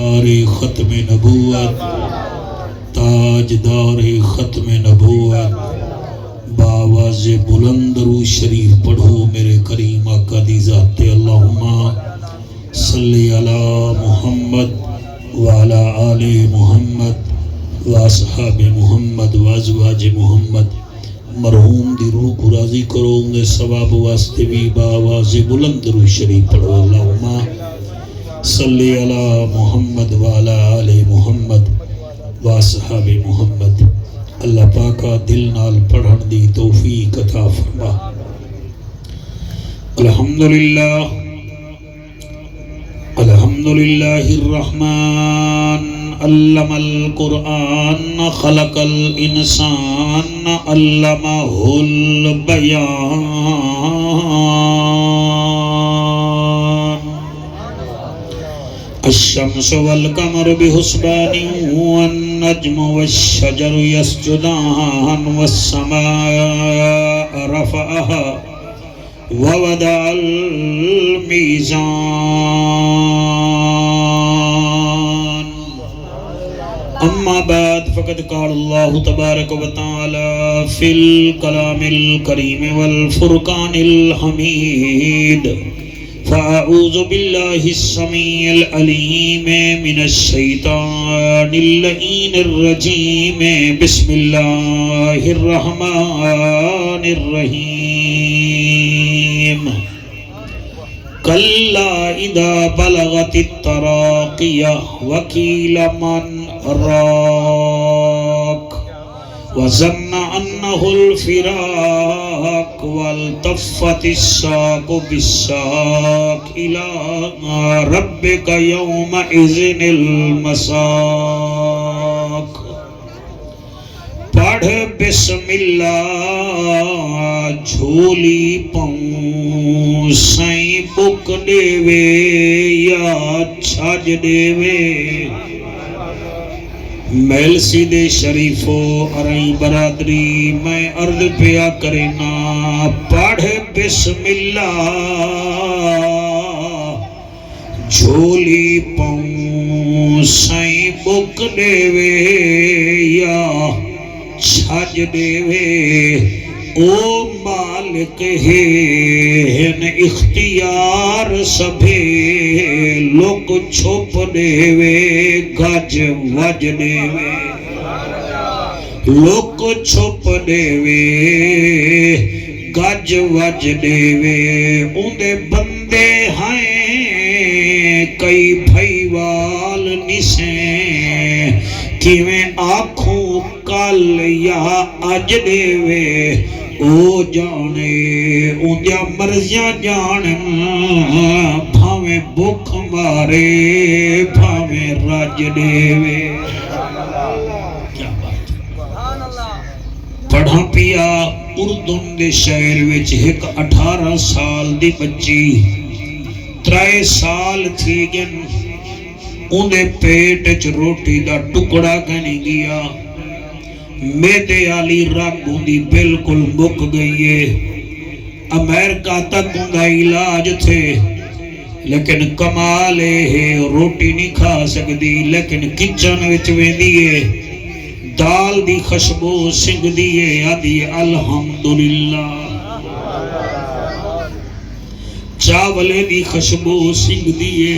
تاجدار ختم نبوت، تاجدار ختم نبوت، باواز بلند درود شریف پڑھو میرے کریم آقا دی ذات۔ اللہم صلی علی محمد وعلی آل محمد واصحاب محمد وازواج محمد۔ مرحوم دی روح کو راضی کرو، ان دے ثواب واسطے بھی باواز بلند درود شریف پڑھو۔ اللہم صلی علی محمد وعلی آل محمد واصحاب محمد۔ اللہ پاکا دل نال پڑھن دی توفیق عطا فرما۔ الحمدللہ الحمدللہ الرحمن علم القرآن خلق الانسان علمہ البیان۔ الشمس والقمر بحسبان والنجم والشجر يسجدان والسماء رفعها ووضع الميزان أما بعد فقد قال الله تبارك وتعالى في الكلام الكريم والفرقان الحميد فأعوذ بالله السميع العليم من الشيطان اللعين الرجيم بسم الله الرحمن الرحيم كلا إذا بلغت التراقي وقيل من راق وظن أنه الفراق والتفت الساق بالساق إلى ربك يومئذ المساق۔ پڑھ بسم اللہ جھولی پاؤں سائیں بک دیوے یا چھج دیوے۔ میل سیدے شریفو ارائیں برادری میں عرض پیا کرنا، پڑھ بسم اللہ جھولی پاؤں سائیں بک دیوے یا چھج دیوے۔ او مالک ہے اختیار سبھے لوگ چھپ دیوے گج وج دیوے، لوگ چھپ دیوے گج وج دیوے۔ اندے بندے ہیں کئی بھائیوال نسیں کیویں آنکھوں کل یا اج دیوے۔ او جانے اندیا مرضیاں جانن بھاویں بھوک مارے بھاویں رج دیوے۔ کیا بات ہے۔ پڑھا پیا اردن دے شہر وچ ایک 18 سال دی بچی 3 سال تھی گن، اندے پیٹ چ روٹی دا ٹکڑا گنی گیا، میدے آلی رگ اندی بالکل مک گئی ہے۔ امریکہ تک اندہ علاج تھے لیکن کمال ہے روٹی نہیں کھا سکتی، لیکن کچن وچ ویندیے دال دی خشبو سنگ دیے آدھی الحمدللہ، چاولے دی خشبو سنگ دیے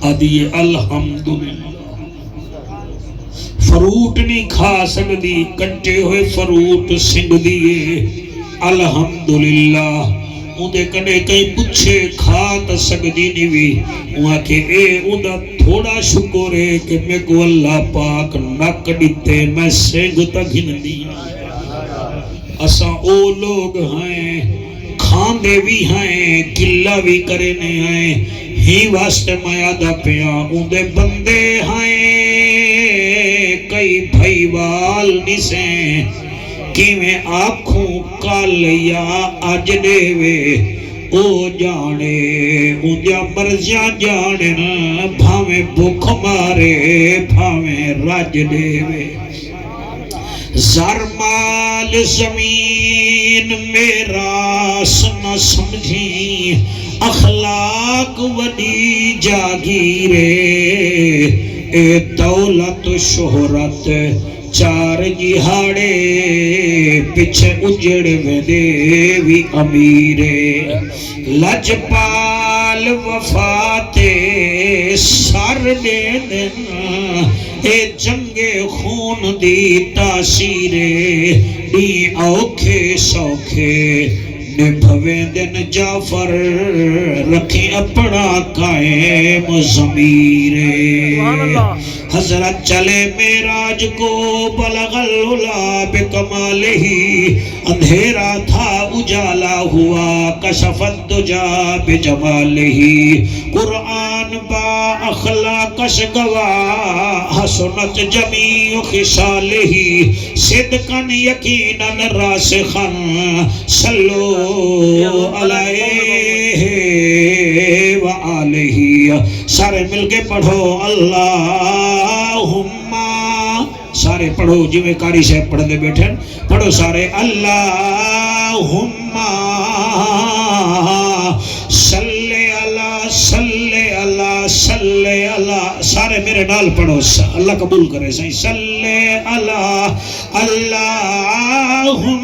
آدھی الحمدللہ۔ فروٹ نہیں کھا سکتی، کٹے ہوئے فروٹ سنگ دیے الحمدللہ۔ اندے کنے کئی پچھے کھا تا سکتی نہیں بھی، وہاں کہ اے اندہ تھوڑا شکر ہے کہ میں کو اللہ پاک نک دیتے میں سنگ تک ہن دیا۔ اساں او لوگ ہیں کھاندے بھی ہیں گلہ بھی کرنے ہیں، ہی واسطے میں آدھا پیا اندے بندے ہیں کئی بھائیوال نسیں کیویں آنکھوں کل یا اج دیوے۔ او جانے اندیا مرضیاں جانن بھاویں بھوک مارے بھاویں رج دیوے۔ زر مال زمین میراث نہ سمجھی اخلاق وڈی جاگیرے اے دولت شہرت چار جہاڑے پچھے اجڑ ویدے وی امیرے لجپال وفاتے سر دے دینا اے جنگ خون دی تاثیرے دی اوکھے سوکھے نبھویں دن جعفر رکھیں اپنا قائم ضمیرے حضرت چلے معراج کو بلغ العلا بکمالہ اندھیرا تھا اجالا ہوا کشف الدجا بجمالہ قرآن با اخلاقش گواہ حسنت جمیع خصالہ صدقاً یقیناً راسخاً صلو علیہ وآلہ سارے مل کے پڑھو اللہم سارے پڑھو جی میں کاری صاحب پڑھ دے بیٹھے پڑھو سارے اللہم صلی اللہ صلی اللہ صلی اللہ سارے میرے نال پڑھو اللہ قبول کرے صحیح صلی اللہ اللہم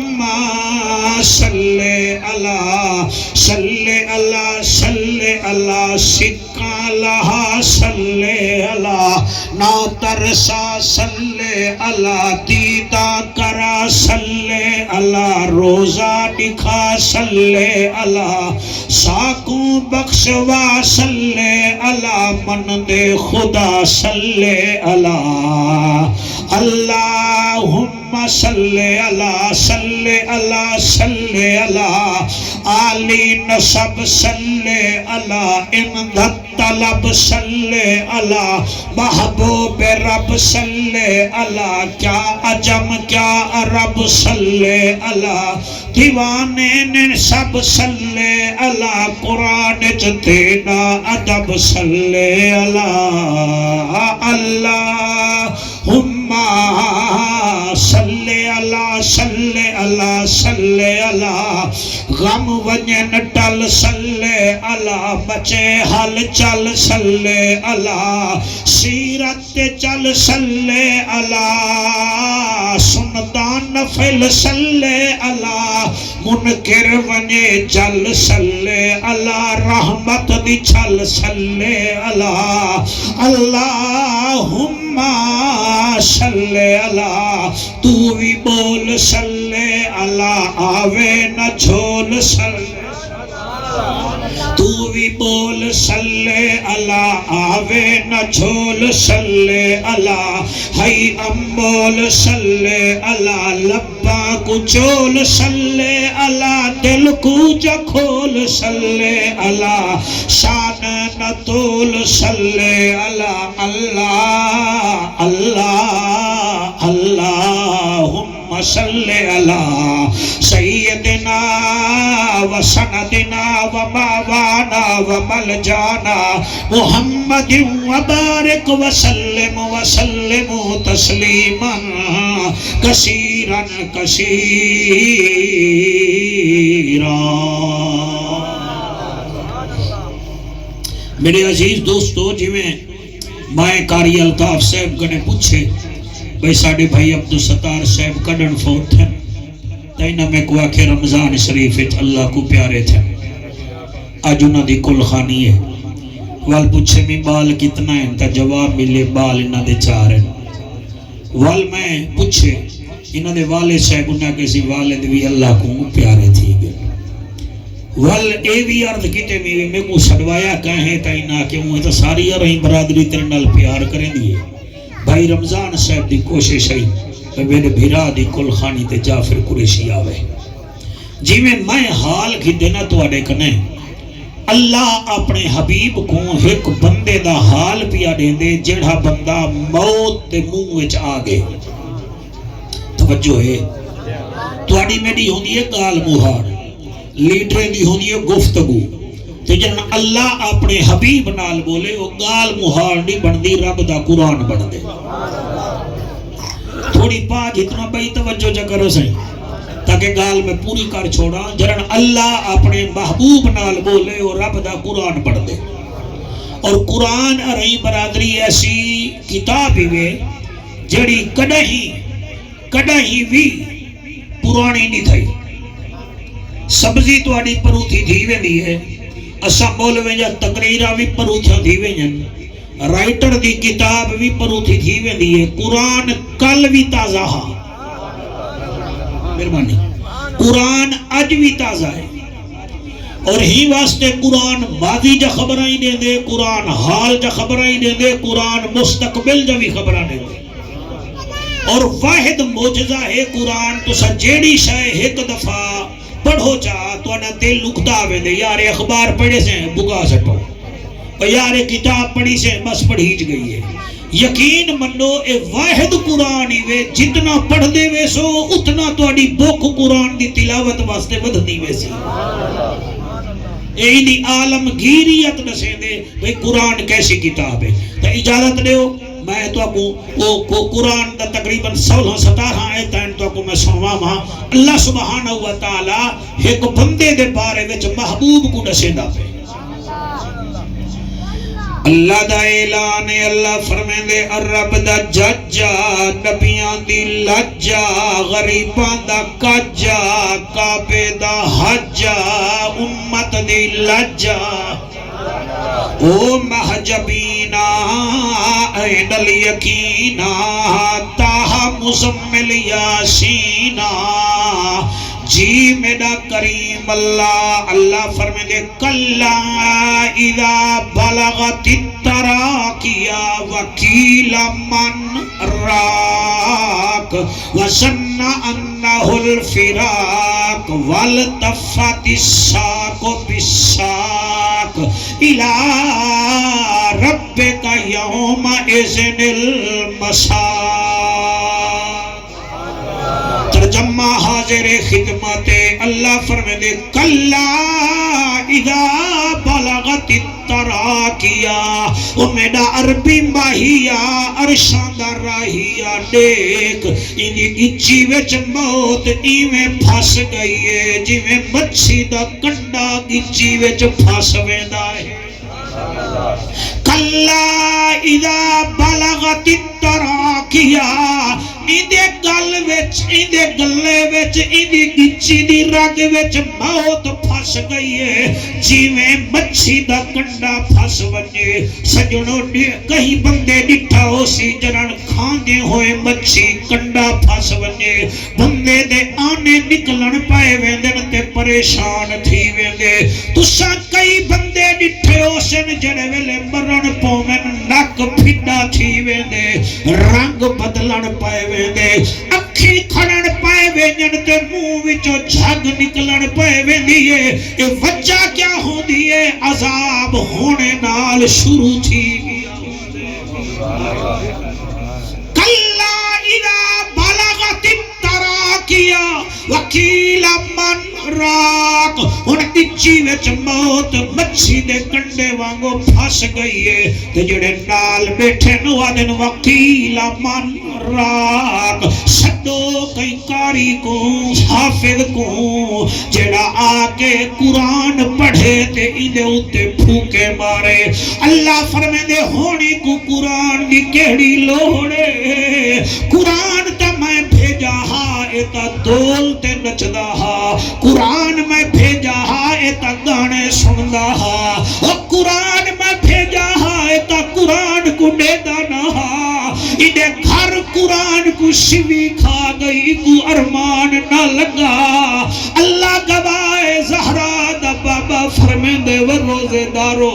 صلی اللہ صلی اللہ صلی اللہ سکا لہا صلی اللہ نا ترسا صلی اللہ دیدہ کرا صلی اللہ روزہ دکھا صلی اللہ ساکوں بخشوا صلی اللہ من دے خدا صلی اللہ اللہم صلی اللہ صلی اللہ صلی اللہ آلی نصب صلی اللہ امدت طلب صلی اللہ محبوب رب صلی اللہ کیا عجم کیا عرب صلی اللہ دیوانے سب صلی اللہ قرآن دینا ادب صلی اللہ اللہم صلی اللہ صلی اللہ صلی اللہ غم ونین ٹل صلی اللہ بچے حل چل صلی اللہ سیرت چل صلی اللہ سندان نفل صلی اللہ منکر ونے چل صلی اللہ رحمت دی چل صلی اللہ اللہم صلی اللہ تو بھی بول صلی اللہ آوے نہ جھول صلی تو بھی بول صلی اللہ آوے نہ جھول صلی اللہ ہائی امبول صلی اللہ لبا کو چول صلی اللہ دل کو جکھول صلی اللہ شان نہ تول صلی اللہ اللہ اللہ اللہم صلی اللہ سیدنا و سندنا و ماوانا و ملجانا محمد و بارک و سلم تسلیما کثیرا کثیرا میرے عزیز دوستو جی میں مائیں کاری الطاف صاحب کنے پوچھے بھئی ساڑھے بھائی عبدالستار صاحب کڈن فوت تھے تینہ میں کو آکھے رمضان شریف اللہ کو پیارے تھے آج انہاں دی کل خانی ہے وال پوچھے میں بال کتنا ہے تا جواب ملے بال انہاں دے 4 ہیں وال میں پوچھے انہاں دے والد صاحب انہاں کسی والد بھی اللہ کو پیارے تھی گئے وال اے بھی عرض کیتے میں کو سڑوایا کہیں تا انہاں کہ وہ تو ساری رہی برادری ترنال پیار کریں دیئے بھائی رمضان صاحب دی کوشش ہے کہ میرے بھیرا دی کل خانی تے جعفر قریشی آوے جی میں حال کی دینا تو آڑے کنے اللہ اپنے حبیب کو ایک بندے دا حال پیا دیں دے جڑا بندہ موت دے منہ وچ آگے توجہ ہے تو آڑی میں دی ہوندی ہے گال مہار لیڈریں دی ہوندی ہے گفتگو تو جن اللہ اپنے حبیب نال بولے وہ گال مہار نہیں بندی رب دا قرآن بن دے تھوڑی پاک اتنا بھائی توجہ جا کرو سہیں تاکہ گال میں پوری کر چھوڑا جرن اللہ اپنے محبوب نال بولے اور رب دا قرآن پڑھ دے. اور قرآن رہی برادری ایسی کتاب ہی وے جڑی کڑاہی بھی پرانی نہیں تھائی. سبزی تو آڑی پروتھی تھی وے دی ہے اسا مولوے جا تقریرہ بھی پروتھا تھی وے جن رائٹر دی کتاب بھی پروتھی تھی وے دی ہے. قرآن کل بھی تازہ ہا مہربانی قرآن اج بھی تازہ ہے. اور ہی واسطے قرآن ماضی جا خبرائیں دے دے قرآن حال جا خبرائیں دے دے قرآن مستقبل جا بھی خبرائیں دے دے. اور واحد موجزہ ہے قرآن تو سجیڑی شاہ ایک دفعہ پڑھو چاہ تو انہا دل لکھتا ہوئے دے یار اخبار پڑھے سے بگا سٹو اور یار کتاب پڑھی سے بس پڑھیج گئی ہے. یقین منو اے واحد قرآن ہی وے جتنا پڑھ دے وے سو اتنا تو اڈی بوک قرآن دی تلاوت واسطے بدھ دی وے سی. اے دی عالمگیریت نسے دے بھئی قرآن کیسی کتاب ہے. تو اجازت دے ہو میں تو کو قرآن دا تقریباً 16-17 آیتیں تو کو میں سنوا ماں. اللہ سبحانہ وتعالی ایک بندے دے بارے وچ محبوب کو نسے دا پہ اللہ دا اعلان ہے. اللہ فرمائے دے رب دا ججا نبیان دی لجا غریبان دا کجا کعبے دا حجا امت دی لجا او محجبینا این الیقینا تاہا مزمل یاسینا جی میرا کریم اللہ فرمائے دے کلا اذا بلغت التراکیا وکیل من راک وسن انہو الفراق والتفت الساق بالساق الى ربک یوم اذن المساق. ترجمہ حاضر خدمت اللہ فرمائے دے کلا اذا بلغت التراکیا او میڈا عربی ماہیا ارشاندہ راہیا دیکھ انہی گچی وچ موت ایویں پھاس گئی ہے جیویں مچھی دا کنڈا گچی وچ پھاس ویندا ہے. کلا اذا بلغت التراکیا ایندے گل وچ ایندے گلے وچ ایندی گچی دی رگ وچ موت پھس گئی ہے جیویں مچھی دا کنڈا پھس ونجے. سجنوں کہیں بندے ڈٹھا ہو سی جنن کھاندے ہوئے مچھی کنڈا پھس ونجے بندے دے آنے نکلن پائے ویندن تے پریشان تھی ویندے. تساں کئی بندے ڈٹھے ہو سن جڑے ویلے مرن پومن نک پھڈا تھی ویندے رنگ بدلن پائے ویندے اکھی کھڑن پائے ویندن تے منہ وچوں جھگ نکلن پائے ویندی ہے. اے وجہ کیا ہوندی ہے عذاب ہونے نال شروع تھی گیا. کلا اذا بلغت التراکیا وکیل من راک ان اچھی وچ موت مچھی دے کنڈے وانگو پھس گئی ہے تے جڑے نال بیٹھے نو آدن وکیل من راک سدو کئی کاری کو حافظ کو جڑا آکے قرآن پڑھے تے ایدے ہوتے پھوکے مارے. اللہ فرمے دے ہونی کو قرآن دی کیڑی لوڑے قرآن تا میں بھیجا ہا ایتا دول تے نچدا ہا قرآن میں بھیجا ہا ایتا گانے سندا ہا اور قرآن میں بھیجا ہا ایتا قرآن کو ڈیدا نہ ہا ایدے گھر قرآن کو شوی کھا گئی کو ارمان نہ لگا. اللہ گواہ زہرا دا بابا فرمے دے و روزے دارو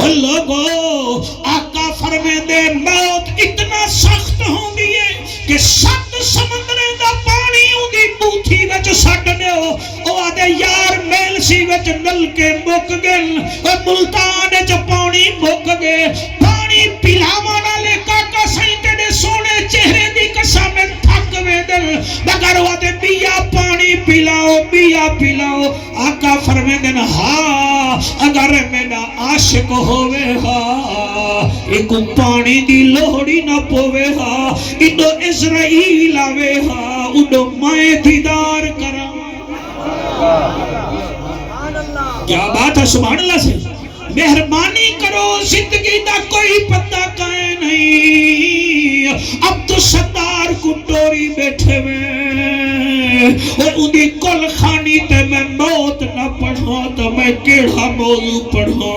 لوگو آقا فرمے دے موت اتنا سخت ہوں گی ہے کہ 7 سمندرے دا پانی ہوں دی بوتھی وچ سٹنے ہو او آدھے یار میل سی وچ نل کے مک گل او ملتان وچ پانی مک گئے پانی پلاوانا لے کاکا سائیں تیرے سونے چہرے دی قسم تھک ویندن مگر وہ دے بیا پانی پلاؤ آقا فرمے دن ہاں اگر میرا عاشق ہوئے ہاں ایکو پانی دی لوڑی نہ پوے ہاں انو اسرائیل آوے ہاں اڈو میں دیدار کرا. کیا بات ہے سبحان اللہ سے. مہربانی کرو زندگی دا کوئی پتہ کائیں نہیں. اب تو ستار کو ٹوری بیٹھے میں اور اندھی کل خانی تے میں موت نہ پڑھا تو میں کیڑا موضوع پڑھا.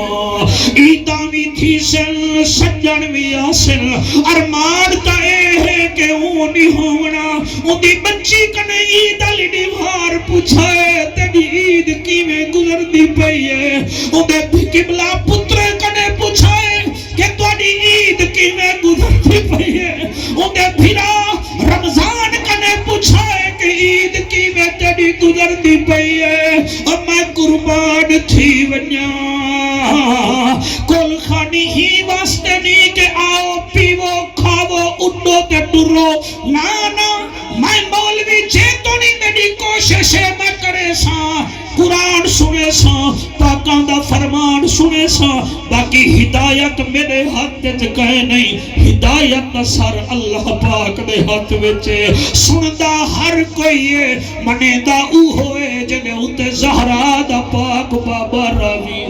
ایدامی تھی سن سجن بھی آسن ارمان تا اے ہے کہ اون نہیں ہونا. اندھی بچی کنے عید علی دیوار پوچھائے تیری عید کی میں گزر دی پئی ہے. اندھے قبلہ پترے کنے پوچھائے کہ تیری عید کی میں گزر دی پئی ہے. اندھے بھیرا رمضان کنے پوچھائے کہ عید کی میں تیری گزر دی پئی ہے. اور میں قربان تھی ونیا کل خانی ہی واسطے نہیں کہ آؤ پیو کھاو اڈو تے ٹرو. نا میں مولوی جے تو نہیں میری کوشش ہے میں کرے ساں قرآن سنے ساں پاکاں دا فرمان سنے ساں. باقی ہدایت میرے ہاتھ کہے نہیں. ہدایت سر اللہ پاک دے ہاتھ وچے. سندا ہر کوئی ہے منے دا او ہوئے جنے اتے زہرا دا پاک بابا راوی.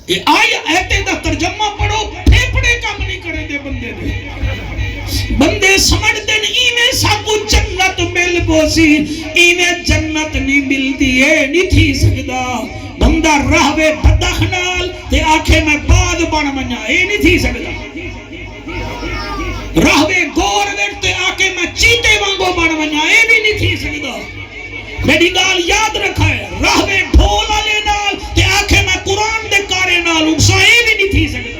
یہ آئی ایتے دا ترجمہ پڑھو پھیپڑے کام نہیں کرے دے بندے دے. بندے سمجھ دن ایمیں ساکو جنت مل بوسی. ایمیں جنت نہیں ملتی ہے نہیں تھی سکدا. بندہ رہوے بدخنال تے آنکھیں میں بعد بن منیا اے نہیں تھی سکدا. رہوے گور ویٹ تے آنکھیں میں چیتے وانگو بن منیا اے بھی نہیں تھی سکدا. میری گال یاد رکھا ہے رہوے ڈھول آلے نال تے آنکھیں میں قرآن دے کارے نال انسا اے بھی نہیں تھی سکدا.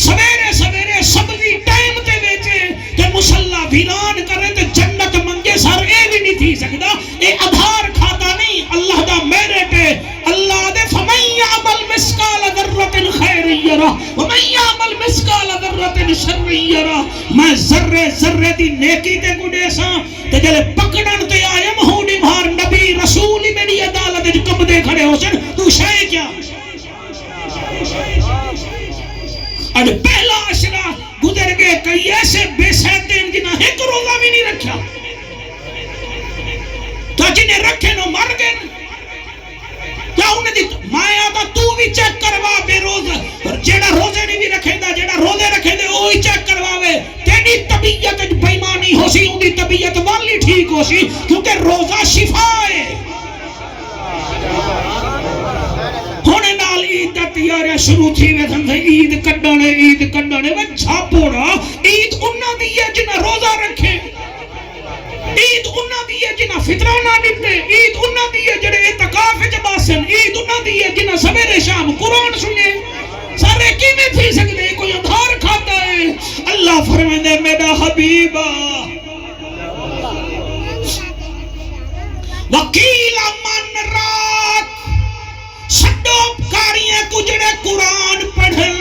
سویرے سویرے سبزی ٹائم تے بیچے تے مسلح ویران کرے تے جنت منگے سر اے بھی نہیں تھی سکدا. اے ادھار کھاتا نہیں اللہ دا میرٹ ہے. اللہ دے فَمَنْ يَعْمَلْ مِسْقَالَ ذَرَّةٍ خَيْرٍ يَرَهُ وَمَنْ يَعْمَلْ مِسْقَالَ ذَرَّةٍ شَرٍّ يَرَهُ. میں ذرے ذرے دی نیکی تے گڈے ساں تے جلے پکڑن تے آیم ہوں نبھار نبی رسول ہی میری عدالت جو کم دے کھڑے ہو سن تو شاہ کیا. اج پہلا عشرہ گزر گئے کئی ایسے بے سیدین جنہاں ایک روزہ بھی نہیں رکھا. تو جنہیں رکھے نو مر گئے کیا انہیں دی مایا دا تو بھی چیک کروا بے روزہ. اور جیڑا روزے نہیں بھی رکھے دا جیڑا روزے رکھے دے وہی چیک کرواوے. تیری طبیعت بےمانی ہو سی ان دی طبیعت والی ٹھیک ہو سی کیونکہ روزہ شفا ہے. ہونے نال عید دا تیارے شروع تھی وے سن عید کڈانے وہ چھاپوڑا. عید انہاں دی ہے جنہاں روزہ رکھے. عید انہاں دی ہے جنہاں فطرہ نہ دتے. عید انہاں دی ہے جڑے اعتکاف وچ باسن. عید انہاں دی ہے جنہاں سویرے شام قرآن سنے. سارے کیویں تھی سکدے کوئی ادھار کھاتا ہے. اللہ فرمائے میرا حبیبا وکیل من راک چھڈو کاریاں کو جڑے قرآن پڑھن.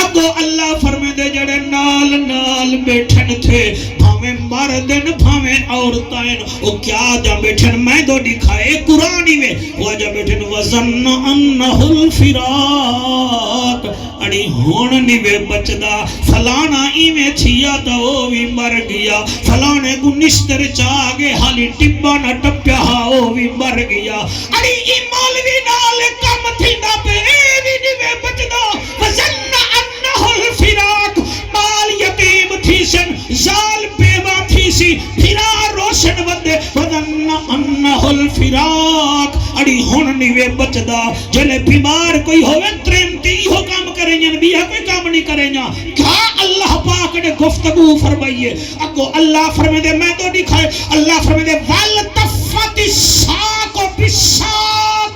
اگو اللہ فرمائے دے جڑے نال نال بیٹھن تھے بھاویں مردن بھاویں عورتائن او کیا جا بیٹھن میں دو دکھائے قرآن ہی میں وہ جا بیٹھن وَظَنَّ أَنَّهُ الْفِرَاقِ. اڑی ہون نیوے بچدا فلانا ایویں تھیا تا وہ بھی مر گیا. فلانے کو نشتر چاگے حالی ٹبا نہ ٹپیا وہ بھی مر گیا. اڑی ای مولوی نال کم تھی دا پہ اے بھی نیوے بچدا وَظَنَّ أَنَّهُ الْفِرَاقِ. مال یتیم تھی سن زال بیوہ تھی سی پھرا روشن ودے وَظَنَّ أَنَّهُ الْفِرَاقِ. اڑی ہون نیوے بچدا جلے بیمار کوئی ہوئے ترمتی ہو کام کریں جن بھی ہے کوئی کام نہیں کریں جا. کیا اللہ پاک نے گفتگو فرمائیے. اگو اللہ فرمائے دے میں تو دکھائے. اللہ فرمائے دے وَالْتَفَّتِ السَّاقُ بِالسَّاقِ.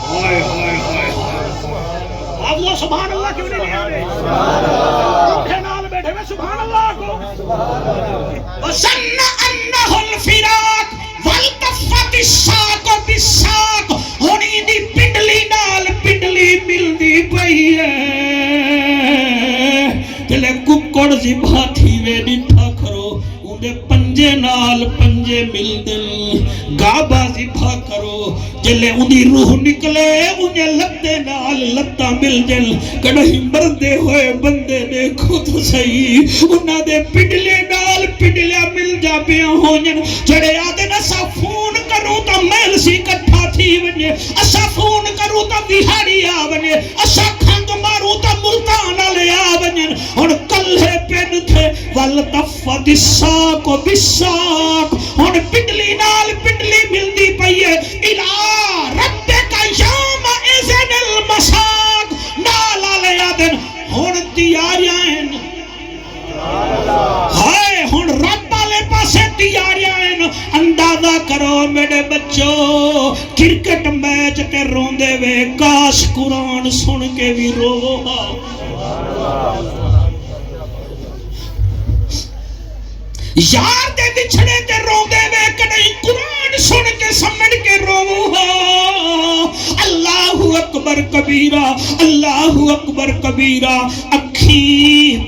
ہائے ہائے ہائے اللہ سبحان اللہ کیوں نہیں آرہے اٹھے نال بیٹھے میں سبحان اللہ کو. وَظَنَّ أَنَّهُ الْفِرَاقِ وَالْتَفَّتِ السَّاقُ بِالسَّاقِ. ہونی دی پنڈلی نال پنڈلی ملدی پئی ہے. تلے ککڑ زبا تھی وے ڈٹھا کرو اندے پنجے پنجے نال پنجے مل دل گا بازی بھا کرو جلے انہی روح نکلے انہیں لتے نال لتا مل دل کڑہی مردے ہوئے بندے دیکھو تو صحیح انہاں دے پڈلے نال پڈلیا مل جا پیا ہونین جڑے آدھے نسا فون کروں تا میل سی کٹھا تھی ونجے اسا فون کروں تا ویہاڑی آونجے اسا کھنگ ماروں تا ملتان لے آونجن اور کلھے پین تھے والتفت الساق و بالساق اور پڈلی نال پڈلی ملدی پئیے الہ ربک یوم اذن المساق نالا لے آدن ہون تیاریاں ہائے ہون رب والے پاسے تیاریاں اندازہ کرو میرے بچوں کرکٹ میچ تے روندے وے کاش قرآن سن کے بھی رو یار دے بچھڑے تے روندے وے کدی قرآن سن کے سمجھ کے رو اللہ اکبر کبیرہ اللہ اکبر کبیرہ اکھی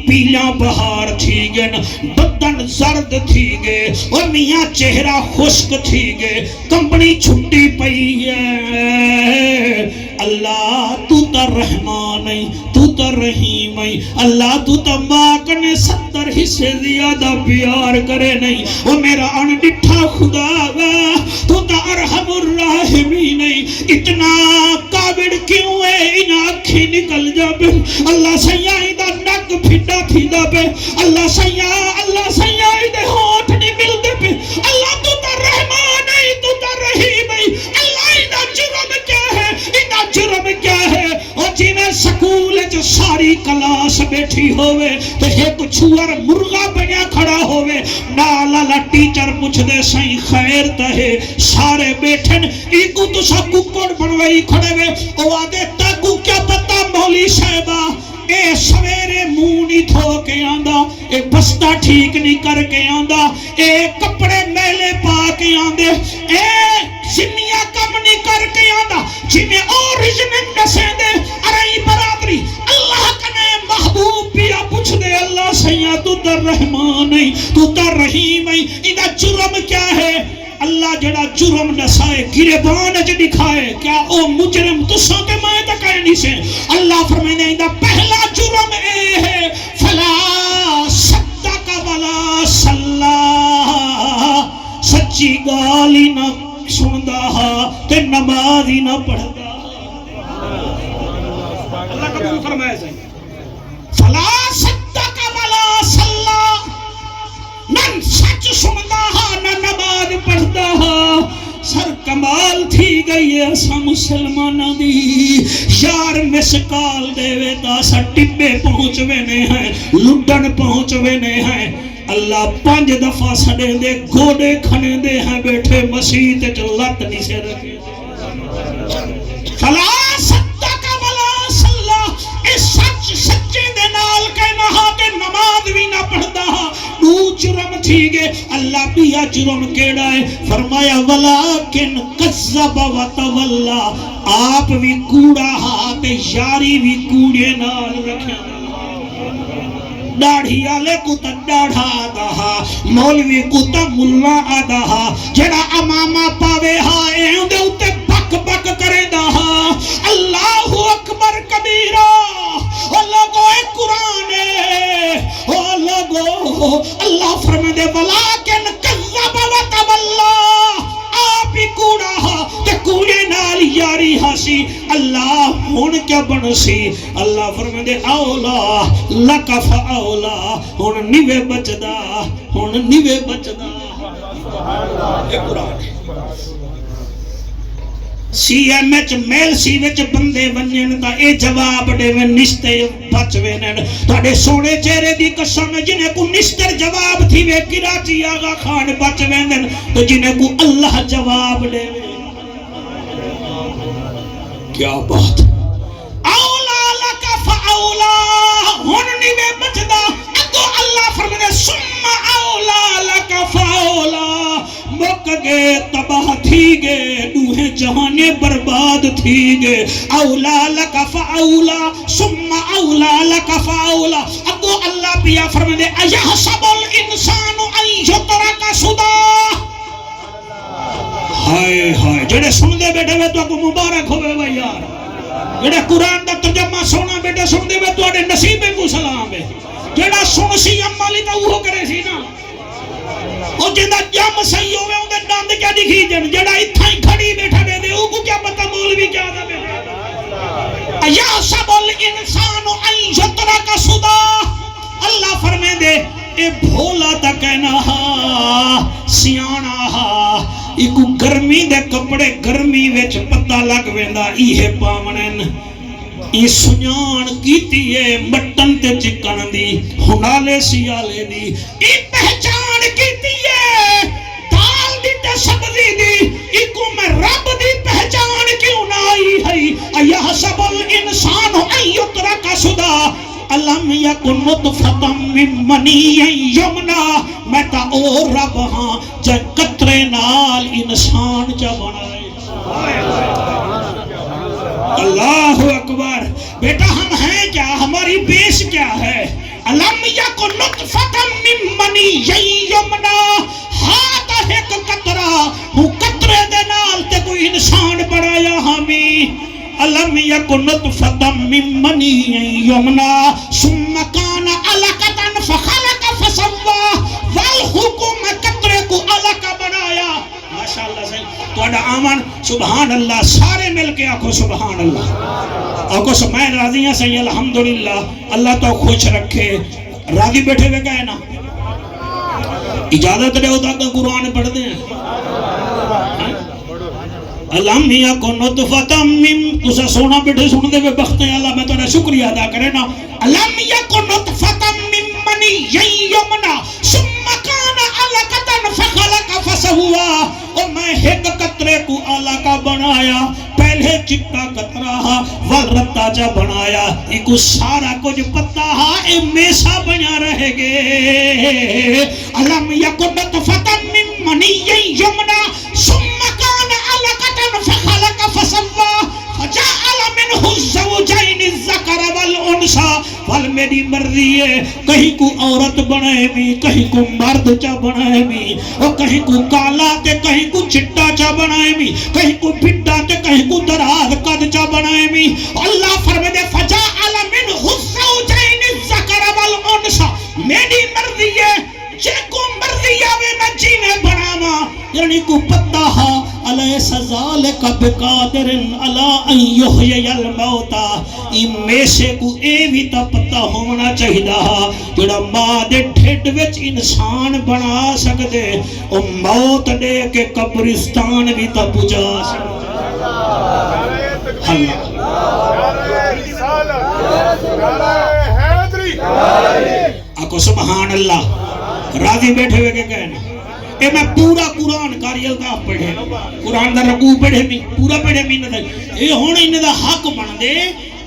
پیلیاں بہار تھی گن بدن زرد تھی گے اور میاں چہرہ خشک تھی گے کمپنی چھٹی پئی ہے اللہ تو تا رحمان ہے تو تا رحیم ہے اللہ تو تا ماکنے 70 حصے زیادہ پیار کرے نہیں وہ میرا انڈٹھا خدا ہے تو تا ارحم الراحمین نہیں اتنا کابڑ کیوں ہے ان آنکھی نکل جا بے اللہ سیائی دا نک پھٹا تھی دا بے اللہ سیائی دے ہاتھ نہیں مل دے بے اللہ تو تا رحمان ہے تو تا رحیم ہے اللہ اینا جرم کیا ہے اینا جرم کیا ہے اور جی میں سکول جو ساری کلاس بیٹھی ہوئے تو ایک چھوار مرغا بنیا کھڑا ہوئے نالا ٹیچر پوچھ دے سائیں خیر تہے سارے بیٹھن ایکو تو سا ککڑ بنوائی کھڑے ہوئے او آدھے تاکو کیا پتا مولی صاحبہ اے سویرے مونی دھو کے آندہ اے بستہ ٹھیک نہیں کر کے آندہ اے کپڑے میلے پا کے آندے اے زمیا کم نہیں کر کے آندہ جنہیں اوریجنن نسے دے ارہی برادری اللہ کنے محبوب پیا پوچھ دے اللہ سیاں تو در رحمان ہے تو در رحیم ہے ادھا جرم کیا ہے اللہ جڑا جرم نسائے گریبان اج دکھائے کیا او مجرم تساں کے مائے تکائے نہیں سے اللہ فرمائنے اندہ پہلا جرم اے ہے فلا صدق ولا صلی سچی گالی نہ سندہ تے نمازی نہ پڑھدا اللہ کا فرمائے سے فلا صدق ولا صلی نہ سچ سندہ نہ نماز پڑھدا سر کمال تھی گئی ہے اسا مسلمانہ دی یار مسکال دے وے تا سا ٹبے پہنچ وینے ہیں لڈن پہنچ وینے ہیں اللہ 5 دفعہ سڑے دے گوڑے کھنے دے ہیں بیٹھے مسیح تے چلت نہیں سے رکھے فلا صدق ولا صلی اس سچے دے نال کہنا کہ نماز بھی نہ پڑھدا دو جرم تھی گے اللہ بیا جرم کیڑا ہے فرمایا ولیکن کذب و تولا آپ بھی کوڑا ہاتھ یاری بھی کوڑے نال رکھے داڑھی آلے کو تا داڑھا آدھا مولوی کو تا ملا آدھا جڑا امامہ پاوے ہائے اندے اتے بک بک کرے دا اللہ اکبر کبیرہ اللہ کو ایک قرآن ہے اللہ فرمے دے ولیکن کذب و تولا آپ ہی کوڑا ہا تے کوڑے نال یاری ہاسی اللہ ہون کیا بنسی اللہ فرمے دے اولا لکف اولا ہون نیوے بچدا ہون نیوے بچدا ایک قرآن ہے سی ایم ایچ میل سی وچ بندے ونجن تا اے جواب دے وے نشتے بچ وینن تاڑے سونے چہرے دی قسم جنہیں کو نشتر جواب تھی وے کراچی آغا خان بچ وینن تو جنہیں کو اللہ جواب دے وے کیا بات اولا لکا فاولا ہوننی وے بچدا اگو اللہ فرمانے سم اولا لکا فاولا مک گے تباہ تھی گے دوہیں جہانے برباد تھی گے اولا لکا فاولا سم اولا لکا فاولا اگو اللہ پیا فرمانے ایحسب الانسان ان یترک سدا ہائے ہائے جڑے سن دے بیٹھے وے تو کو مبارک ہوئے وے یار جڑے قرآن دا ترجمہ سونا بیٹے سن دے وے تو اڑے نصیبے کو سلام ہے جڑا سن سی عملی تا وہ کرے سی نا او جندا جم صحیح ہوے اون دے دند کیا دکھی جن جڑا ایتھا ہی کھڑی بیٹھا دے دے او کو کیا پتہ مولوی کیا دا بیٹھا یا سب الانسان ان یترک سدا اللہ فرمے دے اے بھولا تا کہنا سیانا ایک گرمی دے کپڑے گرمی وچ پتہ لگ ویندا ایہ پاونن ای سنیان کیتی ہے مٹن تے چکن دی ہنالے سیالے دی ای پہچان کیتی ہے دال دی تے سبزی دی ایکو میں رب دی پہچان کیوں نہ آئی ہے ایحسب الانسان ان یترک سدا الم یکن نطفۃ من منی یمنا میں تا او رب ہاں جے قطرے نال انسان چا بنائے اللہ اکبر بیٹا ہم ہیں کیا ہماری بیس کیا ہے الم یکن نطفۃ من منی یمنا ہاتھ ایک قطرہ ہوں قطرے دے نال تے کوئی انسان بنایا ہمیں الم یکن نطفۃ من منی یمنا ثم کان علقۃ فخلق فسوا والحکم قطرے کو علقہ بنایا ماشاءاللہ سے توڑا آمن سبحان اللہ سارے مل کے آکھو سبحان اللہ آکھو میں راضی ہیں سہی الحمدللہ اللہ تو خوش رکھے راضی بیٹھے ہوئے گئے نا اجازت دے ہوتا کہ قرآن پڑھ دیں الم یکن نطفۃ من تسا سونا بیٹھے سن دے بخت ہے اللہ میں تیرا شکریہ ادا کرے نا الم یکن نطفۃ من منی یمنا ثم کان علقۃ فخلق فسوا اور میں ایک قطرے کو علقہ بنایا پہلے چٹا قطرہ ورتا جا بنایا ایک سارا کچھ پتا اے میسا بنا رہے گے الم یکن نطفۃ من منی یمنا ثم کان علقۃ فخلق فسوا فجعل منه الزوجین الذکر والانثى وال میری مرضی ہے کہیں کو عورت بنائے بھی کہیں کو مرد چا بنائے بھی اور کہیں کو کالا تے کہیں کو چٹا چا بنائے بھی کہیں کو بھڈا تے کہیں کو دراز قد چا بنائے بھی اللہ فرمائے فجعل منه الزوجین الذکر والانثى میری مرضی ہے جے کو مرضی آوے میں جینے بناما یعنی کو پتہ ہا علیہ ذالک بقادر علی ان یحیی الموتى ای میں سے کو اے بھی تا پتہ ہونا چاہیدا جڑا ماں دے ڈھڈ وچ انسان بنا سکدے او موت دے کے قبرستان بھی تا پہنچا سکدے آکو سبحان اللہ راضی بیٹھے ہوئے کہ کہنا اے میں پورا قرآن کاری الطاف پڑھے قرآن دا رکوع پڑھے بھی پورا پڑھے بھی نہ دے اے ہونے انہیں دا حق بن دے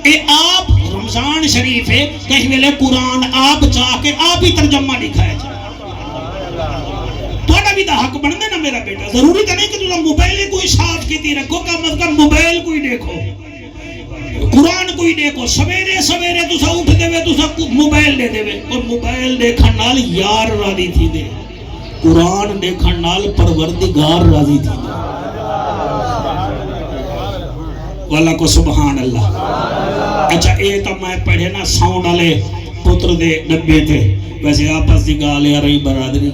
اے آپ رمضان شریف ہے کہیں ویلے قرآن آپ چاہ کے آپ ہی ترجمہ لکھائے توڑا بھی دا حق بن دے نا میرا بیٹا ضروری تو نہیں کہ تُولا موبائل کوئی صاف کیتی رکھو کا مطلب موبائل کوئی دیکھو قرآن کوئی دیکھو سویرے سویرے تُسا اٹھ دے وے تُسا موبائل دے دے وے اور موبائل دیکھن نال یار راضی تھی دے قرآن دیکھن نال پروردگار راضی تھی دے واللہ کو سبحان اللہ اچھا اے تو میں پڑھے نا ساؤنڈ والے پتر دے ڈبے تھے ویسے آپس دی گال یا رہی برادری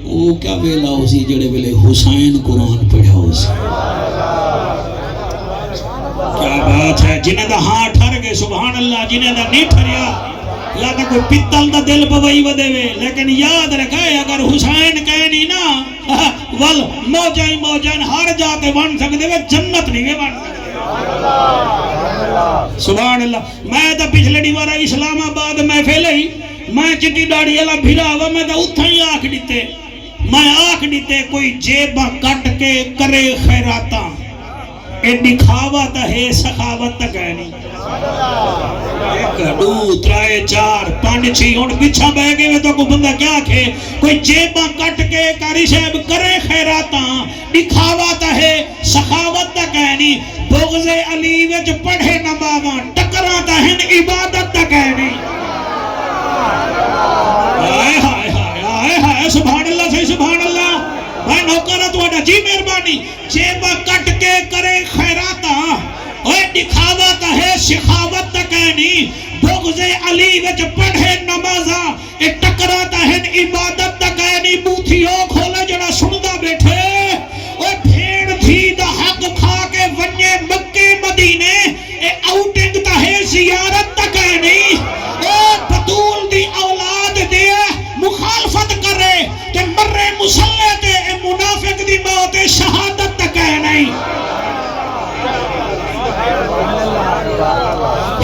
وہ کیا ویلا اسی جڑے ویلے حسین قرآن پڑھا اسی کیا بات ہے جنہیں دا ہاں ٹھر گئے سبحان اللہ جنہیں دا نہیں ٹھریا یا تا کوئی پتل دا دل پوائی ودے وے لیکن یاد رکھائے اگر حسین کہے نہیں نا ول موجائن ہر جاتے بن سکتے وے جنت نہیں بن سکتے سبحان اللہ میں تا پچھلے دیوارا اسلام آباد میں پھیلے ہی میں چٹی ڈاڑی اللہ بھیرا ہوا میں تا اتھا ہی آنکھ دیتے میں آنکھ دیتے کوئی جیبہ کٹ کے کرے خیراتا اے دکھاوا تا ہے سخاوت تک ہے نہیں ایک دو ترائے چار پانچ چھ اور بچھا بہ گئے میں تو کو بندہ کیا کھے کوئی جیباں کٹ کے کاری صاحب کرے خیراتاں دکھاوا تا ہے سخاوت تک ہے نہیں بغض علی وچ پڑھے نمازاں ٹکراں تا ہے عبادت تک ہے نہیں آئے ہائے ہائے آئے ہائے سبحان اللہ سے سبحان اللہ شکر ہے تہاڈا جی مہربانی جیبا کٹ کے کرے خیراتا اوے دکھاوا تا ہے سخاوت تک ہے نہیں بغض علی وچ پڑھے نمازاں اے ٹکراتا ہے عبادت تک ہے نہیں بوتھیو کھولا جڑا سندا بیٹھے اوے بھیڑ دھی دا حق کھا کے ونجے مکے مدینے اے آؤٹنگ تا ہے زیارت تک ہے نہیں اے بطول دی اولاد دے مخالفت کرے کہ مرے مسلح تے اے منافق دی موت شہادت تک ہے نہیں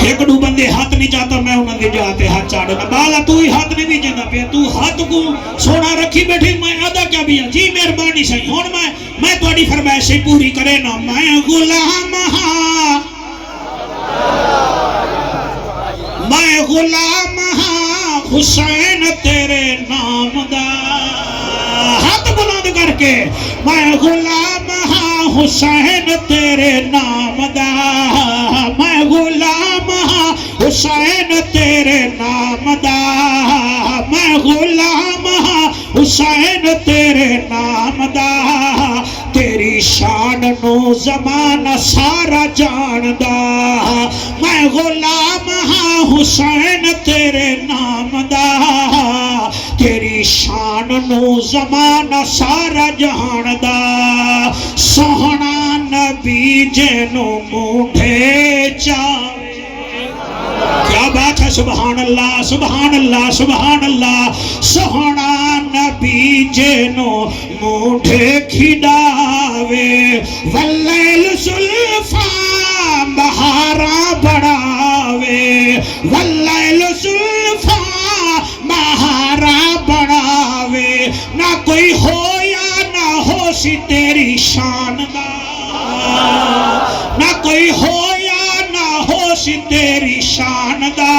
ایک دو بندے ہاتھ نہیں چاہتا میں انہوں نے جاتے ہاتھ چاڑھنا بالا تو ہی ہاتھ نہیں بھی جنگا پہ تو ہاتھ کو سونا رکھی بیٹھی میں ادا کیا بھی جی مہربانی صحیح ہون میں تو اڈی فرمائشیں پوری کرے نا میں غلام ہاں میں غلام ہاں حسین تیرے نام دا ہاتھ بلند کر کے میں غلام ہاں حسین تیرے نام دا میں غلام ہاں حسین تیرے نام دا میں غلام ہاں حسین تیرے نام دا تیری شان نو زمانہ سارا جاندا میں غلام ہاں حسین تیرے نام دا تیری شان نو زمانہ سارا جاندا سوہنا نبی جنو موڈھے چاوے کیا بات ہے سبحان اللہ سبحان اللہ سبحان اللہ سوہنا نبی جنو موڈھے کھڈاوے واللیل زلفا بہارا بڑھاوے واللیل زلفا بہارا بڑھاوے نہ کوئی ہو یا نہ ہو سی تیری شان دا نہ کوئی ہو یا نہ ہو سی تیری شان دا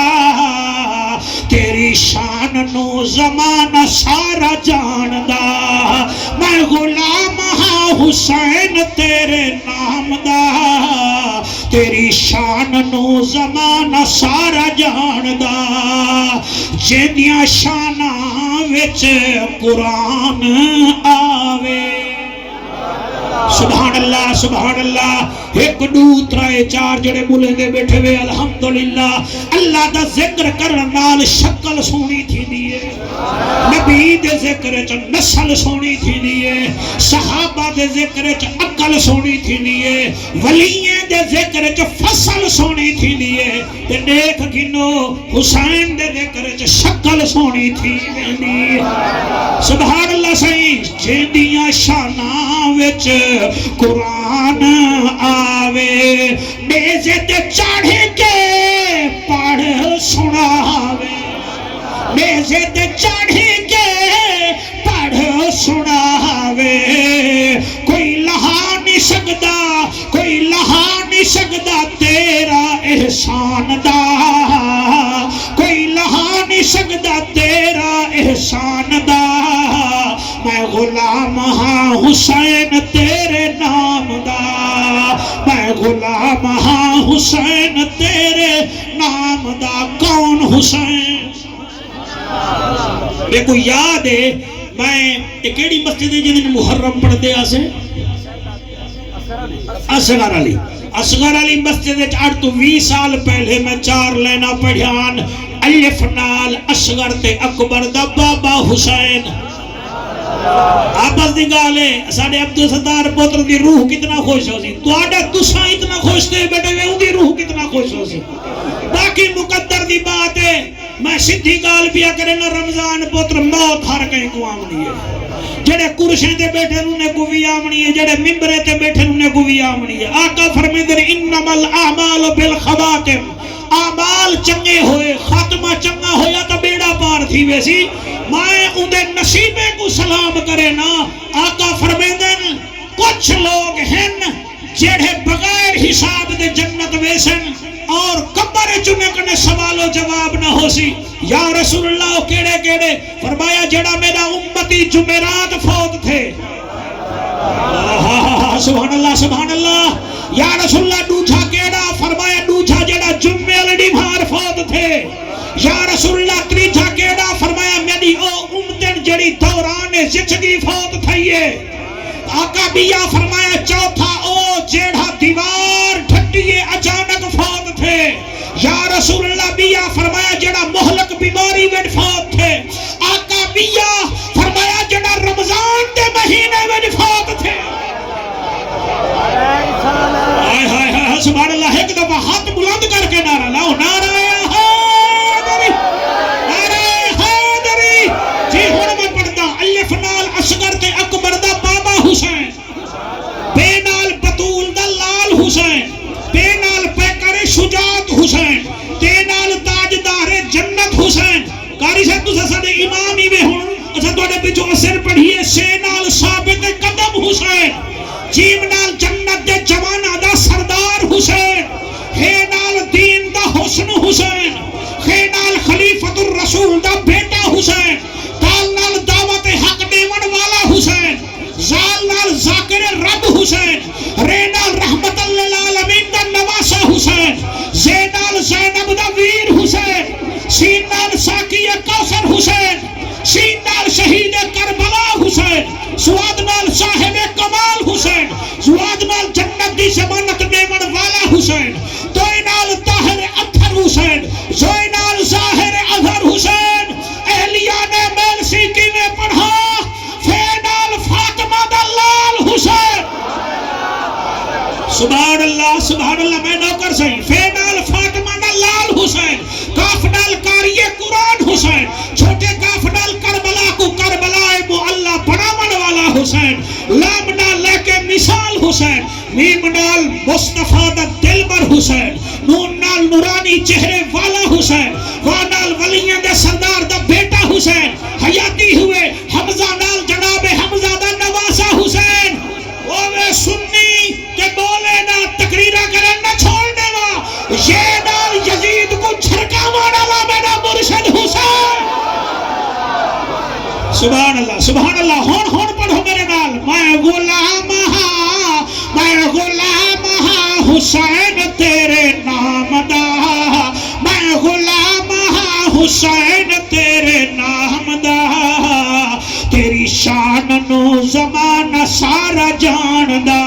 تیری شان نو زمانہ سارا جاندا میں غلام ہاں حسین تیرے نام دا تیری شان نو زمانہ سارا جاندا جیدیاں شاناں وچ قرآن آوے سبحان اللہ سبحان اللہ ایک دو ترائے چار جڑے بولے دے بیٹھے ہوئے الحمدللہ اللہ دا ذکر کرن نال شکل سونی تھی دیئے نبی دے ذکر چ نسل سونی تھی دیئے صحابہ دے ذکر چ عقل سونی تھی دیئے ولییں دے ذکر چ فصل سونی تھی دیئے تے دیکھ گنو حسین دے ذکر چ شکل سونی تھی دیئے سبحان اللہ صحیح جیدیاں شاناں وچ قرآن آوے بیزے تے چاڑھے کے پڑھ سناوے بیزے تے چاڑھے کے پڑھ سناوے کوئی لہا نہیں سکدا کوئی لہا نہیں سکدا تیرا احسان دا کوئی لہا نہیں سکدا تیرا احسان دا میں غلام ہاں حسین تیرے نام دا میں غلام ہاں حسین تیرے نام دا کون حسین میرے کو یاد ہے میں ایکڑی مسجد ہے جنہیں محرم پڑھ دے آسے اصغر علی مسجد ہے 8 سال پہلے میں 4 لینا پڑھیان الف نال اصغر تے اکبر دا بابا حسین آپس دی گالے ساڑھے عبدالستار پوتر دی روح کتنا خوش ہو سی تو آڈا تساں اتنا خوش تھے بیٹے ہوئے ان دی روح کتنا خوش ہو سی باقی مقدر دی بات ہے میں سدھی گال پیا کرے نا رمضان پوتر موت ہر کہیں کو آمنی ہے جڑے کرشیں تے بیٹھے انہیں کو بھی آمنی ہے جڑے ممبرے تے بیٹھے انہیں کو بھی آمنی ہے آقا فرمیدر انما الاعمال بالخواتم اعمال چنگے ہوئے خاتمہ چنگا ہویا تا بیڑا پار تھی ویسی میں انہیں نصیبے کو سلام کرے نا آقا فرمیدن کچھ لوگ ہیں جڑے بغیر حساب دے جنت ویسن اور قبر چنے کنے سوال و جواب نہ ہو سی یا رسول اللہ کیڑے کیڑے فرمایا جڑا میرا امتی جمعرات فوت تھے سبحان اللہ یا رسول اللہ دوچھا کیڑا فرمایا دوچھا جڑا جمعہ لڑی بھار فوت تھے یا رسول اللہ تریچھا کیڑا فرمایا میری او امتن جڑی دوران زچگی فوت تھئیے آقا بیا فرمایا چوتھا او جیڑا دیوار ٹھٹیے اچانک فوت تھے یا رسول اللہ بیا فرمایا جڑا مہلک بیماری وچ فوت تھے آقا بیا فرمایا جڑا رمضان دے مہینے وچ فوت تھے ہائے ہائے ہائے سبحان اللہ ایک دفعہ ہاتھ بلند کر کے نعرہ لاؤ نعرہ حیدری نعرہ حیدری جی ہن میں پڑھدا الف نال اصغر تے اکبر دا بابا حسین بے نال بطول دا لال حسین بے نال پیکر شجاعت حسین تے نال تاجدار جنت حسین قاری صاحب تساں ساڈے امام ہی وے ہن اچھا تواڈے پچھوں اثر پڑھیے سے نال ثابت قدم حسین جیم نال جنت دے جواناں دا سردار حسین ہے نال دین دا حسن حسین ہے نال خلیفۃ الرسول دا بیٹا حسین دال نال دعوت حق دیون والا حسین زال نال ذاکر رب حسین رے نال رحمت للعالمین دا نواسا حسین زے نال زینب دا ویر حسین سین نال ساقی کوثر حسین سین نال شہید کربلا حسین سواد نال صاحب کمال حسین سواد نال جنت دی ضمانت دیون والا حسین توئے نال طاہر اطہر حسین زوئے نال ظاہر اظہر حسین اہلیہ نے میلسی کی میں پڑھا فے نال فاطمہ دا لال حسین سبحان اللہ میں نوکر سہی فے نال فاطمہ دا لال حسین کاف نال قاری قرآن حسین چھوٹے کاف نال کربلا کو کربلا معلی بناون والا حسین لام نال لے کے مثال حسین میم نال مصطفیٰ دا دلبر حسین نون نال نورانی چہرے والا حسین وا نال ولیاں دے سردار دا بیٹا حسین حیاتی ہوئے حمزہ نال جناب حمزہ دا نواسا حسین اوے سنی کہ بولے نہ تقریرہ کرے نہ چھوڑنے وا یہ نال یزید کو چھڑکا والا میرا مرشد حسین سبحان اللہ ہون پڑھو میرے نال میں غلام ہاں حسین تیرے نام دا میں غلام ہاں حسین تیرے نام دا تیری شان نو زمانہ سارا جاندا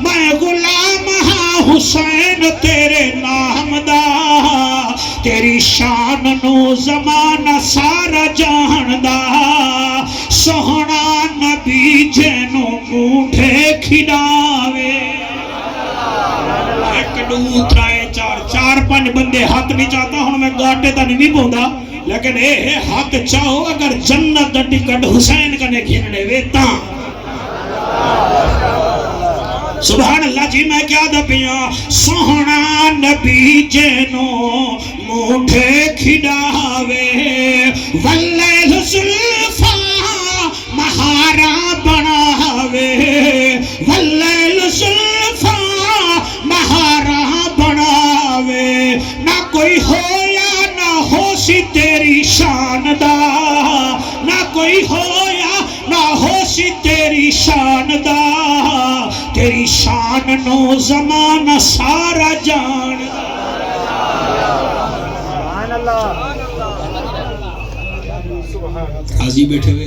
میں غلام ہاں حسین تیرے نام دا تیری شان نو زمانہ سارا جاندا سوہنا نبی جنوں مونڈھے کھڈاوے ایک دو ترائے چار پانچ بندے ہاتھ نہیں چاہتا ہوں میں گاٹے تا نہیں پوندا لیکن اے ہاتھ چاہو اگر جنت دا ٹکٹ حسین کنے گھننے وے تاں سبحان اللہ جی میں کیا دا پیا سوہنا نبی جنوں مونڈھے کھڈاوے واللیل زلفا مہارا بناوے واللیل زلفا مہارا بناوے نہ کوئی ہویا نہ ہو سی تیری شان دا نہ کوئی ہویا نہ ہو سی تیری شان دا تیری شان نو زمانہ سارا جان حاضی بیٹھے ہوئے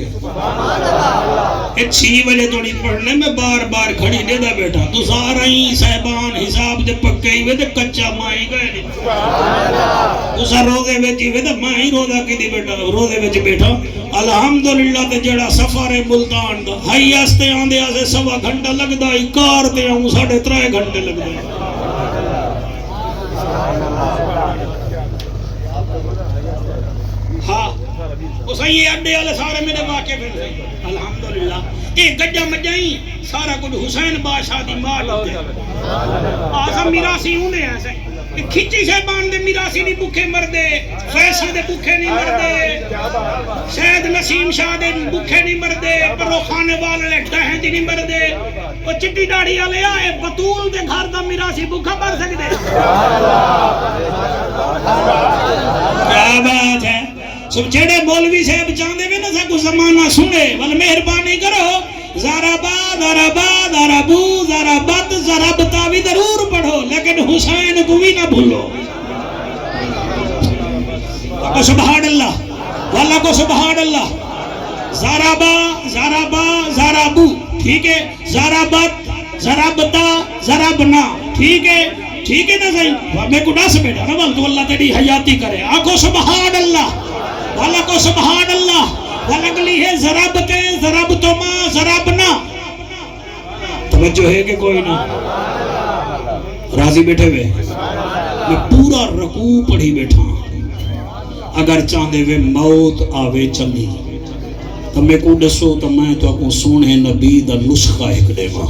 اے 6 بجے تو نہیں پڑھنے میں بار بار کھڑی دے دا بیٹھا تو سارا ہی صاحبان حساب دے پکے ہی وے دے کچا مائی گئے نہیں تو سا روزے ویچی وے دے مائی روزہ کی دی بیٹھا روزے ویچ بیٹھا الحمدللہ تے جڑا سفر ملتان دا ہائی آستے آندے آسے 1.25 گھنٹہ لگ دا ہی کار تے آؤں 3.5 گھنٹے لگ دا ہاں اس یہ اڈے والے سارے میرے واقع پھر سے الحمدللہ یہ گجا مجائی سارا کچھ حسین بادشاہ دی مال ہوتے آسا میراسی ہونے ایسے کھچی سے باندے میراسی نہیں بکھے مردے فیصل دے بکھے نہیں مردے سید نسیم شاہ دے بکھے نہیں مردے پرو خانے والے لکھتا ہے جی نہیں مردے وہ چٹی ڈاڑی والے آئے بطول دے گھر دا میراسی بکھا مر سکتے کیا بات ہے سب جڑے مولوی صاحب چاندے میں نہ سا کو زمانہ سنے ول مہربانی کرو ذرا بعد ذرا بعد ذرا بو ذرا بد ذرا بتاوی ضرور پڑھو لیکن حسین کو بھی نہ بھولو کو سبحان اللہ واللہ کو سبحان اللہ ذرا با ذرا بو ٹھیک ہے، ضربت، ضربتا، ضربنا، ٹھیک ہے نا صحیح؟ میں کو ڈس بیٹا نا بل تو اللہ تیری حیاتی کرے، آکھو سبحان اللہ، والا کو سبحان اللہ، والگلی ہے ضربتے، ضربتما، ضربنا. توجہ ہے کہ کوئی نہ؟ راضی بیٹھے ہوئے میں پورا رکوع پڑھی بیٹھا، اگر چاندے وے موت آوے چلی تو میں کو دسو تو میں تو اکو سونے نبی دا نسخہ ایک دے ماں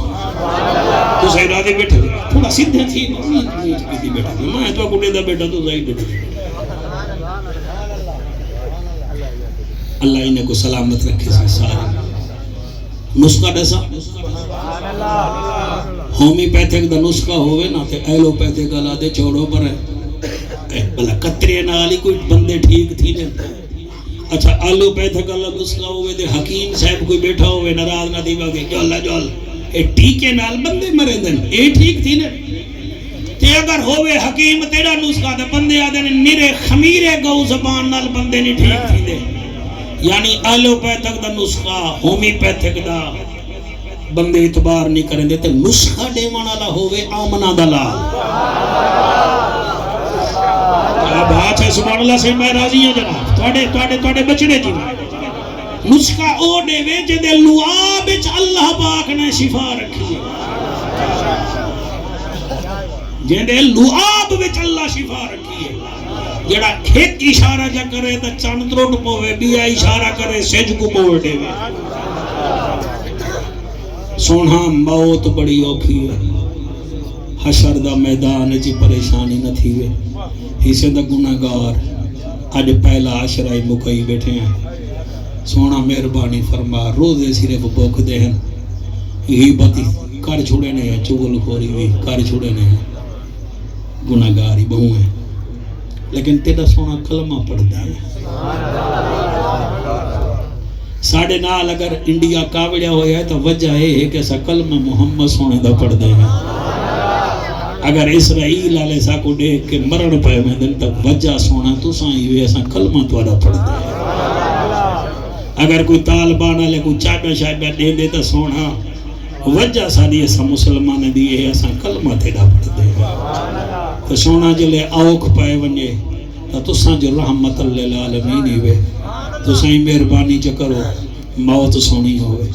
تو صحیح راضی بیٹھے ہوئے تھوڑا سدھے تھی بیٹھا میں تو اکو دے دا بیٹا تو صحیح بیٹھے. اللہ انہیں کو سلامت رکھے سے سارے نسخہ دسا ہومی پیتھک دا نسخہ ہوئے نا تے ایلو پیتھک اللہ دے چھوڑو پر ہے بلا کترے نالی کوئی بندے ٹھیک تھی نے. اچھا آلو پیتھک اللہ نسخہ ہوئے دے حکیم صاحب کوئی بیٹھا ہوئے ناراض نہ دیوا کے جو اللہ جو اللہ اے ٹھیکے نال بندے مرے دن اے ٹھیک تھی نے. تے اگر ہوئے حکیم تیرا نسخہ دے بندے آدھے نرے خمیرے گو زبان نال بندے نہیں ٹھیک تھی دے. یعنی آلو پیتھک دا نسخہ ہومی پیتھک دا بندے اعتبار نہیں کریں دے تے نسخہ دے والا ہوئے آمنہ دا لال. اب بات ہے سبحان اللہ سے میں راضی ہوں جناب توڑے بچنے جی نسخہ او دے وے جدے لعاب اچ اللہ پاک نے شفا رکھی ہے، جدے لعاب وچ اللہ شفا رکھی ہے. جڑا ایک اشارہ جا کرے تا چند تروٹ پوے بیا اشارہ کرے سج کو موڑ دے وے. سونا موت بڑی اوکھی ہے، حشر دا میدان جی پریشانی نہ تھی وے اسے دا گناہگار آج پہلا عشرہ مکئی بیٹھے ہیں. سونا مہربانی فرما روزے صرف بھوک دے ہیں غیبت کر چھوڑے نے ہیں، چغل خوری بھی کر چھوڑے نے ہیں، گناہگاری بہو ہیں، لیکن تیرا سونا کلمہ پڑھتا ہے. ساڑھے نال اگر انڈیا کاوڑیا ہویا ہے تو وجہ ہے کہ ایسا کلمہ محمد سونے دا پڑھ دے ہیں. اگر اسرائیل آلے سا کو دیکھ کے مرن پائے میں دن تک وجہ سونا تو سائیں ہوئے ایسا کلمہ توڑا پڑھ دے ہیں. اگر کوئی طالبان آلے کوئی چاہتا شاہدہ دے دے تو سونا وجہ ساری ایسا مسلمان دیئے ہے ایسا کلمہ تیڑا پڑھ دے ہیں. تو سونا جلے آوک پائے ونجے تو ساں جو رحمت اللہ العالمین ہوئے تو سائیں مہربانی چا کرو موت سونی ہوئے.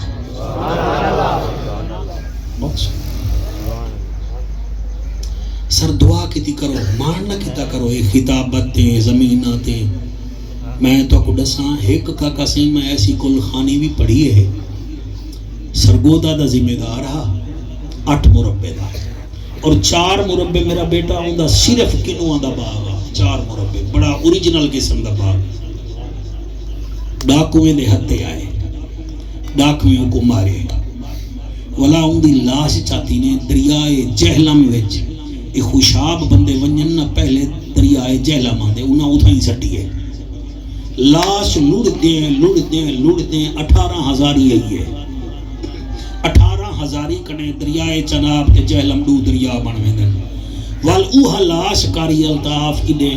سر دعا کیتی کرو مارنا کیتا کرو اے خطابتیں زمیناتیں. میں تو کو دساں ایک کاکا سی میں ایسی کل خانی بھی پڑھی ہے سرگودا دا ذمہ دار ہا 8 مربع دا اور 4 مربع میرا بیٹا ہوندا صرف کنواں دا باغ آ 4 مربع بڑا اوریجنل قسم دا باغ. ڈاکویں دے ہتھے آئے ڈاکویں کو مارے ولا ان دی لاش چاہتی نے دریائے جہلم وچ ایک خوشاب بندے ونجن نہ پہلے دریائے جہلم آندے انہاں اتھاں ہی سٹی ہے. لاش لڑ دیں 18,000 ہی ہے 18,000 کنے دریائے چناب تے جہلم دو دریا بنویں دن وال اوہ لاش کاری الطاف کی دے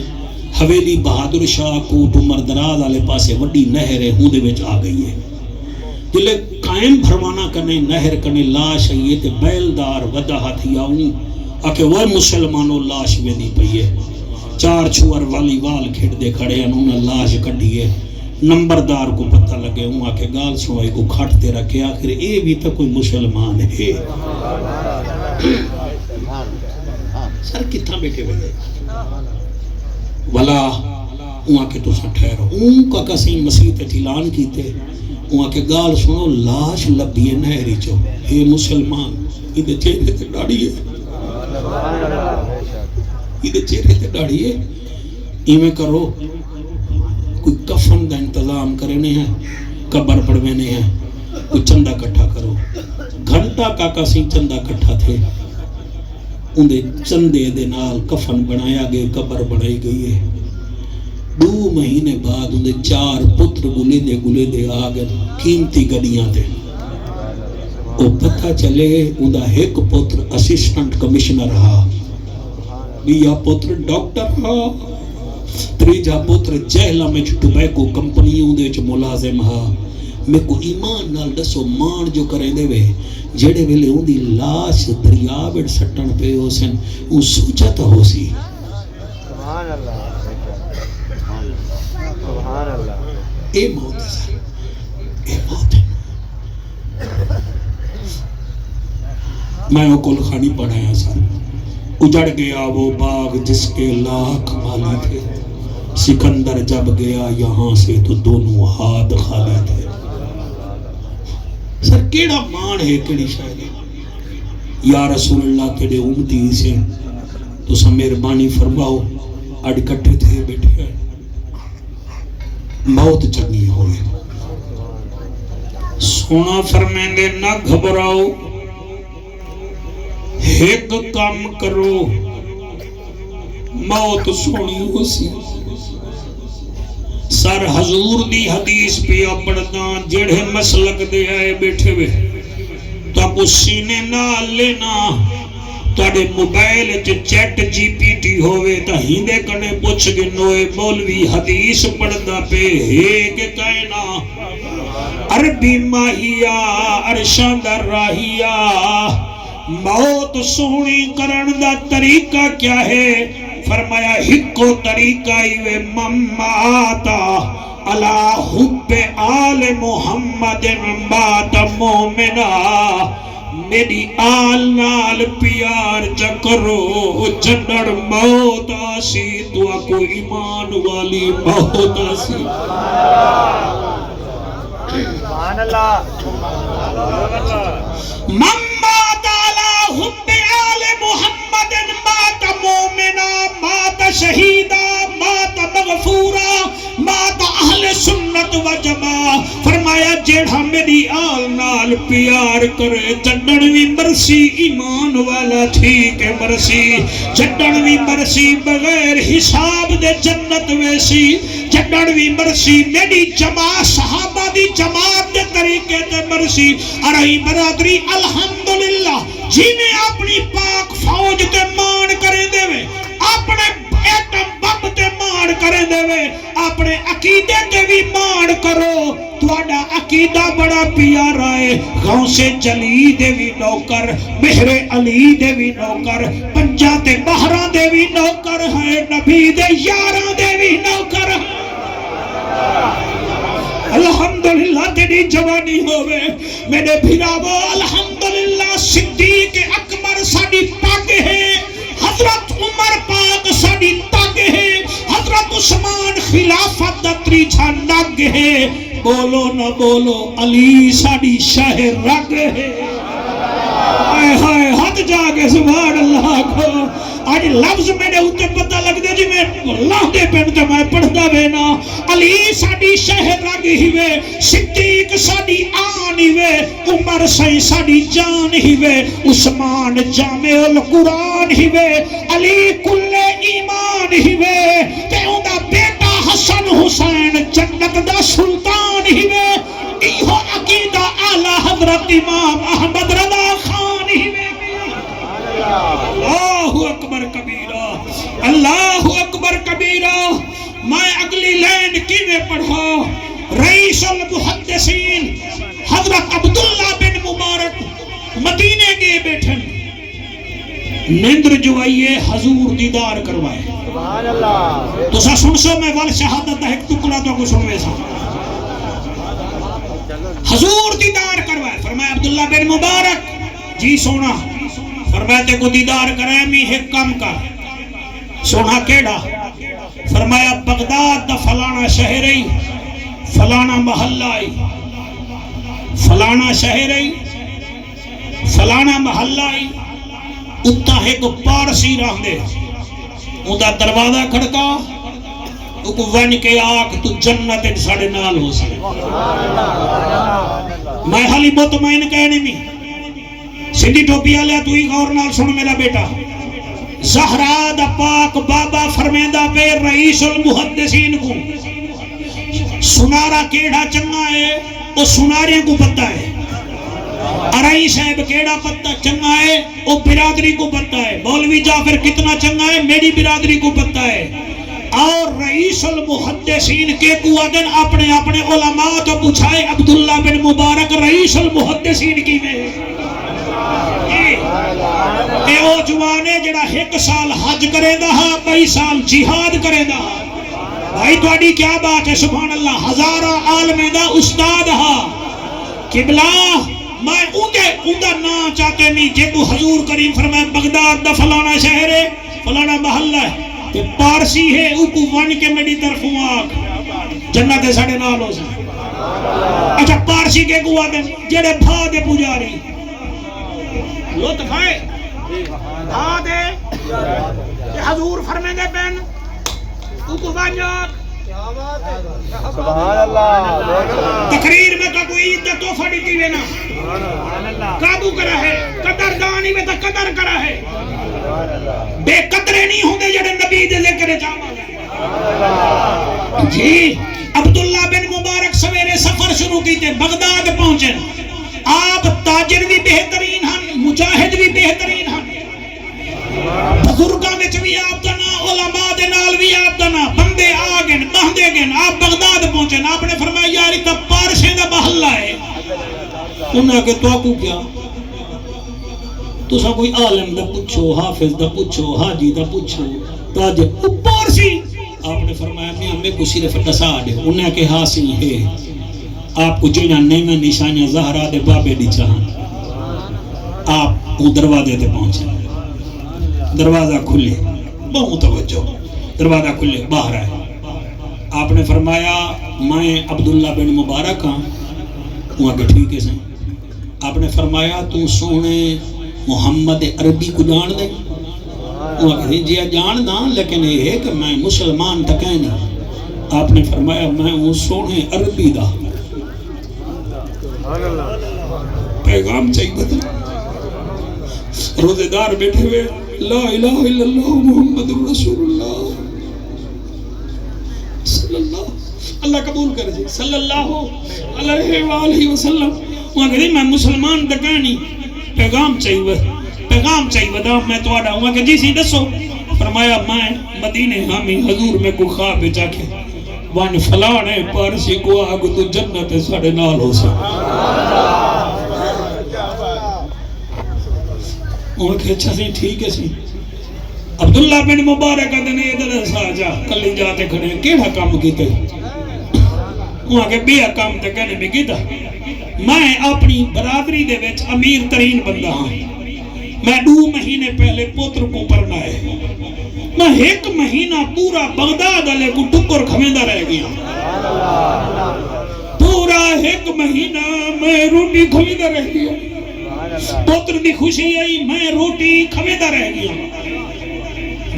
حویلی بہادر شاہ کوٹ عمر دراز آلے پاسے وڈی نہر ہے ہوں دے وچ آ گئی ہے. جلے قائم بھروانا کنے نہر کنے لاش ہے تے بیلدار ودا ہاتھی آؤں آکے وہ مسلمانوں لاش میں دی پئی ہے. 4 چھوار والی وال کھڑ دے کھڑے ہیں انہوں نے لاش کڑی ہے. نمبردار کو پتہ لگے ہوں آکے گال سنوائی کو کھٹتے رکھے آخر اے بھی تو کوئی مسلمان ہے. سر کتنا بیٹھے ہوئے ولا وہاں کے تو سا ٹھہرو اون کا کسی مسیح تے اعلان کیتے وہاں کے گال سنو لاش لبھی ہے نہری چو اے مسلمان ادھے چہرے تے ڈاڑی ہے ادھے چہرے تے ڈاڑی ہے ایمیں کرو کوئی کفن دا انتظام کرنے ہیں قبر پڑھوینے ہیں کوئی چندہ کٹھا کرو. گھنٹہ کاکا سی چندہ کٹھا تھے اندھے چندے دے نال کفن بنایا گئے قبر بنائی گئی ہے. 2 مہینے بعد اندھے 4 پتر گلے دے آگئے قیمتی گڑیاں تھے. وہ پتہ چلے اندھا ایک پتر اسسٹنٹ کمشنر رہا بیا پتر ڈاکٹر رہا تریجا پتر جہلا میں ٹوبیکو کمپنی اندھے چ ملازم ہا میں کو ایمان نال دسو مان جو کریں دے وے جڑے ویلے ان دی لاش دریا وچ سٹن پے ہو سن او سوچا تا ہو سی سبحان اللہ سبحان اللہ اے موت ہے سر اے موت ہے میں وہ کل خانی پڑھایا سر اجڑ گیا وہ باغ جس کے لاکھ مالی تھے سکندر جب گیا یہاں سے تو دونوں ہاتھ خالی تھے سر کیڑا مان ہے کیڑی شاید یا رسول اللہ تیرے امتی سے تو سا مہربانی فرماؤ اڈ کٹھے تھے بیٹھے ہیں موت چنگی ہوئے سونا فرمیندے نہ گھبراؤ ایک کام کرو موت سونی ہو سی سر حضور دی حدیث پہ پڑھنا جڑے مسلک دے آئے بیٹھے ہوئے تو آپ سینے نہ لینا تاڑے mobile chat G P T ہوئے تا ہیندے کنے پوچھ گنوئے مولوی حدیث پڑھنا پہ ہے کہ کائنا عربی ماہیا ارشاد راہیا موت سونی کرن دا طریقہ کیا ہے فرمایا ہکو طریقہ ایوے مماتا علا حب آل محمد بات مومنہ میری آل نال پیار چکرو جنڑ موت آسی تو کو ایمان والی موت آسی سبحان اللہ ممات علی حب آل محمد مات مومنا مات شہیدہ مات مغفورہ مات اہل سنت و جماع فرمایا جیڑا میری آل نال پیار کرے چڈنوی مرسی ایمان والا ٹھیک ہے مرسی چڈنوی مرسی بغیر حساب دے جنت ویسی چڈنوی مرسی میری جماع صحابہ دی جماعت دے طریقے تے مرسی ارہی برادری الحمدللہ جی میں اپنی پاک فوج تے مان کرے دے وے اپنے ایٹم بم تے مان کرے دے وے اپنے عقیدے تے بھی مان کرو تواڈا عقیدہ بڑا پیارا ہے غوث جلی دے بھی نوکر مہر علی دے بھی نوکر پنجا تے بہراں دے بھی نوکر ہے نبی دے یاراں دے بھی نوکر الحمدللہ تیری جوانی ہوئے میرے بھراو الحمدللہ صدیق اکبر ساڑی پاک ہے حضرت عمر پاک ساڑی تاگ ہے حضرت عثمان خلافت دتری جھانڈاگ ہے بولو نہ بولو علی ساڑی شاہ رگ ہے آئے ہائے ہاتھ جاگے سبحان اللہ کو آج لفظ میرے ہوتے پتہ لگ دے جی میں اللہ دے پہنتے میں پڑھ دا بینا علی ساڑی شہر رگ ہی وے صدیق ساڑی آن ہی وے عمر سائی ساڑی جان ہی وے عثمان جامع القرآن ہی وے علی کل ایمان ہی وے تے اندہ بیٹا حسن حسین جنت دا سلطان ہی وے ایہو عقیدہ اعلی حضرت امام احمد رضا خان ہی وے اللہ اکبر کبیرہ اللہ اکبر کبیرہ میں اگلی لین کیویں پڑھا رئیس المحدثین حضرت عبداللہ بن مبارک مدینے گئے بیٹھن نیندر جو آئیے حضور دیدار کروائے سبحان اللہ تو سا سن سو میں وال شہادت دا ایک ٹکڑا تو کو سنوے سا حضور دیدار کروائے فرمایا عبداللہ بن مبارک جی سونا فرمایا تے کو دیدار کرائے میں ایک کام کر سونا کیڑا فرمایا بغداد دا فلانا شہر ای فلانا محلہ ای فلانا شہر ای فلانا محلہ ای اتھا ہے کو پارسی راہ دے اندھا دروازہ کھڑکا کو ون کے آگ تو جنت ساڑے نال ہو سکے میں حالی مطمئن کہنے میں سندھی ٹوپی آلیا تو ہی غور نال سن میرا بیٹا زہرا دا پاک بابا فرمیندہ پہ رئیس المحدثین کو سنارا کیڑا چنگا ہے وہ سنارے کو پتہ ہے ارائی صاحب کیڑا پتہ چنگا ہے وہ برادری کو پتہ ہے مولوی جعفر کتنا چنگا ہے میری برادری کو پتہ ہے اور رئیس المحدثین کے قوادن اپنے اپنے علماء تو پوچھائے عبداللہ بن مبارک رئیس المحدثین کی میں اے او جوانے جڑا 1 سال حج کرے دا 22 سال جہاد کرے دا بھائی تواڈی کیا بات ہے سبحان اللہ ہزارہ عالمیں دا استاد ہا قبلہ میں اوندا نا چاہتے نہیں جے کو حضور کریم فرمائے بغداد دا فلانا شہر ہے فلانا محلہ ہے تے پارسی ہے او کو ون کے میری طرف آگ جنت ساڑے نال ہو سکے اچھا پارسی کے کو آدھے جڑے بھا دے پجاری لطف ہے بھا دے حضور فرمائے دے بین او کو ون جاگ سبحان اللہ تقریر میں کا کوئی عید تو فڑی تھی وینا قابو کرا ہے قدر دانی میں تا قدر کرا ہے بے قدرے نہیں ہوں دے جڑے نبی دے ذکر جاما جی عبداللہ بن مبارک سویرے سفر شروع کی تھے بغداد پہنچے آپ تاجر بھی بہترین ہیں مجاہد بھی بہترین ہیں بزرگاں وچ بھی آپ دا نا علماء دے نال بھی آپ دا نا بندے آگن بہندے گن آپ بغداد پہنچے آپ نے فرمایا یاری تا پارشے دا محلہ ہے انہاں کہ تو کو کیا تو سا کوئی عالم دا پوچھو حافظ دا پوچھو حاجی دا پوچھو تاجر پارسی آپ نے فرمایا میں ہمیں کو صرف دسا دے انہاں کہ حاصل ہے آپ کو جنہاں نعمہ نشانیاں زہرا دے بابے دی چاہاں آپ وہ دروازے تے پہنچے دروازہ کھلے بہت متوجہ دروازہ کھلے باہر آئے آپ نے فرمایا میں عبداللہ بن مبارک ہاں وہاں کہ ٹھیک ہے سیں آپ نے فرمایا تو سونے محمد عربی کو جان دے وہاں کہ جی جان دا لیکن یہ ہے کہ میں مسلمان تکیں نہیں آپ نے فرمایا میں وہ سونے عربی دا پیغام چاہیے بدل روزے دار بیٹھے ہوئے لا الہ الا اللہ محمد رسول اللہ صلی اللہ قبول کر جائے صلی اللہ علیہ وآلہ وسلم وہاں کہ میں مسلمان دکانی پیغام چاہیے ودا میں تو آڈا وہاں کہ جی سی دسو فرمایا میں مدینے ہامی حضور میں کو خواب بچا کے وان فلانے پارسی کو آگ تو جنت ساڑے نال ہو سکتا وہاں کہ اچھا سی ٹھیک ہے سی عبداللہ بن مبارک دنے ادھر ساجا کلی جاتے کھڑے کیڑا کام کیتے وہاں کہ بیا کام تے کہنے میں کیتا میں اپنی برادری دے وچ امیر ترین بندہ ہاں میں 2 مہینے پہلے پوتر کو پڑھنا ہے میں 1 مہینہ پورا بغداد علیہ کو ٹکر کھویندہ رہ گیا پورا 1 مہینہ میں روٹی کھویندہ رہ گیا پوتر دی خوشی آئی میں روٹی کھویندہ رہ گیا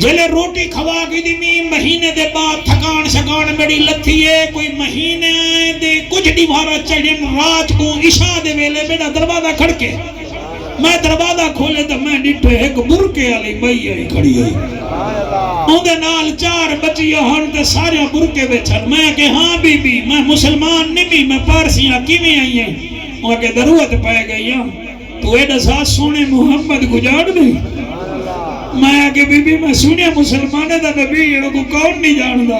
جلے روٹی کھوا کی دی مہینے دے بعد تھکان شکان میری لتھی ہے کوئی مہینے دے کچھ دیوارہ چڑھن رات کو عشاء دے ویلے میرا دروازہ کھڑکے میں دروازہ کھولے تو میں ڈٹھے ایک برکے والی بئی آئی کھڑی آئی اندے نال 4 بچیاں ہن تے سارے برکے بیٹھن میں کہ ہاں بی بی میں مسلمان نہیں بھی میں پارسیاں کیویں آئی ہیں وہاں کہ ضرورت پے گئی ہاں تو ایڈا ساتھ سونے محمد کو جان دے میں آگے بی بی میں سنیا مسلمانے دا نبی یہ کو کون نہیں جان دا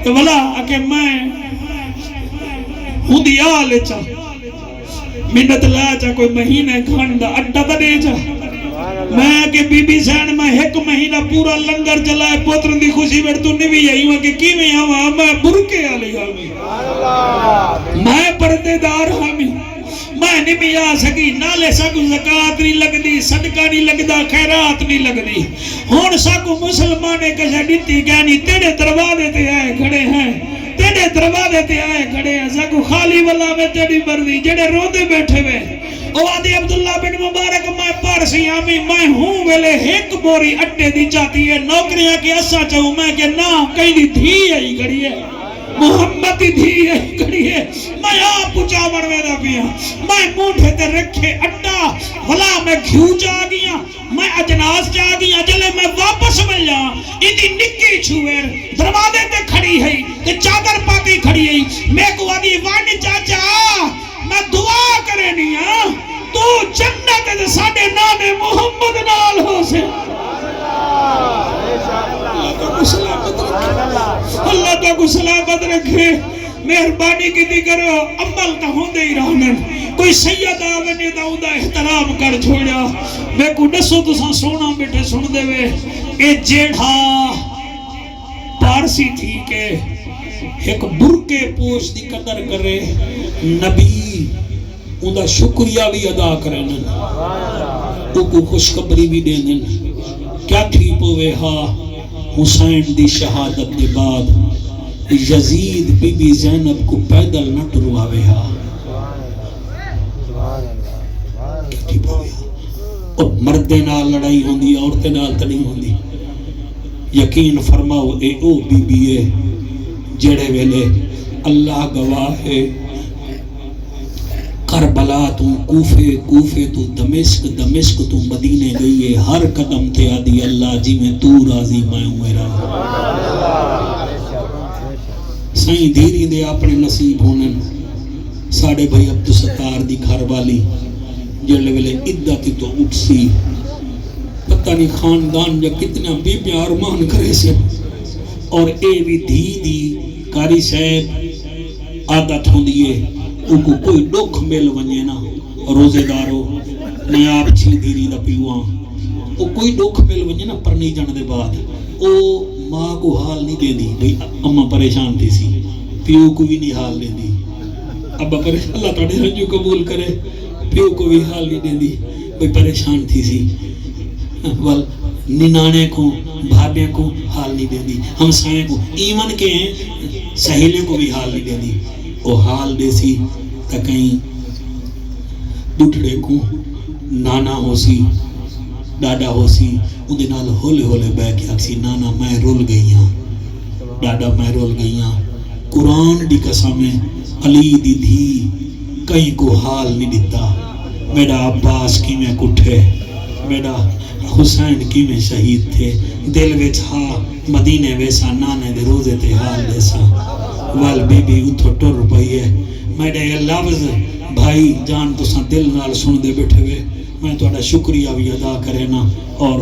تو بلا آکے میں ہوں دی آلے چا منت لا چا کوئی مہینے کھان دا اڈا دا دے چا میں آگے بی بی سین میں 1 مہینہ پورا لنگر چلائے پوتر دی خوشی بیٹھ تو نہیں بھی یہی ہوں کہ کی میں آواں میں برکے آلے آمی میں پردے دار آمی میں نہیں بھی آ سکی نالے ساکو زکاة نہیں لگ دی صدقہ نہیں لگ دا خیرات نہیں لگ دی ہون ساکو مسلمانے کشا دیتی کہنی تیرے دروازے تے آئے کھڑے ہیں تیرے دروازے تے آئے کھڑے ہیں ساکو خالی والا میں تیری مردی جڑے روندے بیٹھے ہوئے او آدھی عبداللہ بن مبارک میں پارسی آمی میں ہوں ویلے 1 بوری اٹے دی چاہتی ہے نوکریاں کے اسا چاہوں میں کہ نا کہیں دی دھی آئی کھڑی ہے محمد دھی کڑی ہے میں آپ پچا بڑھوے دا پیا میں مونٹھے تے رکھے اٹا بھلا میں گھیو جا گیا میں اجناس جا گیا جلے میں واپس مل جا اندی نکی چھوئر دروازے تے کھڑی ہے تے چادر پاکی کھڑی ہے میں کو آدھی وانی چاچا میں دعا کرے نہیں ہاں تو جنت دے ساڑے نانے محمد نال ہو سے اللہ کا مسلامت رکھے مہربانی کی کرو عمل تو ہوندے ہی رہنے کوئی سید آونے دا اوندا احترام کر چھوڑیا میں کو دسو تساں سونا بیٹھے سن دے وے اے جیڑھا پارسی تھی کہ ایک برکے پوش دی قدر کرے نبی اوندا شکریہ بھی ادا کرن او کو خوشخبری بھی دین کیا تھی پوے ہاں حسین دی شہادت دے بعد یزید بی بی زینب کو پیدل نہ ٹرواوے ہاں کیا تھی پوے ہاں اور مردے نال لڑائی ہوندی عورتیں نال تے نہیں ہوندی یقین فرماؤ اے او بی بی اے جڑے ویلے اللہ گواہ ہے کربلا تو کوفے تو دمشق تو مدینے گئی ہے ہر قدم تے آدھی اللہ جی میں تو راضی میں میرا سائیں دھیری دے اپنے نصیب ہونن ساڑھے بھائی عبدالستار دی گھر والی جڑے ویلے عدت تو اٹھ سی پتہ نہیں خاندان یا کتنا بی ارمان کرے سے اور اے بھی دھی دی کاری صاحب عادت ہوں دیئے ان کو کوئی دکھ مل ونجے نا روزے دارو میں آپ چھلی دیری دا پیوان وہ کوئی دکھ مل ونجے نا پرنی جان دے بعد او ماں کو حال نہیں دے دی بھئی اماں پریشان تھی سی پیو کو بھی نہیں حال دے دی ابا پریشان اللہ تعالی رنجو قبول کرے پیو کو بھی حال نہیں دے دی بھئی پریشان تھی سی وال ننانے کو بھابے کو حال نہیں دے دی ہم سائیں کو ایمن کے ہیں سہیلے کو بھی حال نہیں دے دی وہ حال دے سی تا کہیں بٹھڑے کو نانا ہو سی ڈاڈا ہو سی اندھے نال ہولے بے کے اکسی نانا میں رول گئی ہاں ڈاڈا میں رول گئی ہاں قرآن دی قسمیں علی دی دھی کہیں کو حال نہیں دیتا میرا عباس کی میں کٹھے میرا حسین کی میں شہید تھے دل وچ ہاں مدینے ویسا نانے دے روزے تے حال دیسا وال بی بی اتھو ٹر پئی ہے میرے یہ لفظ بھائی جان تو ساں دل نال سن دے بیٹھے ہوئے میں تو اڑا شکریہ بھی ادا کرے نا اور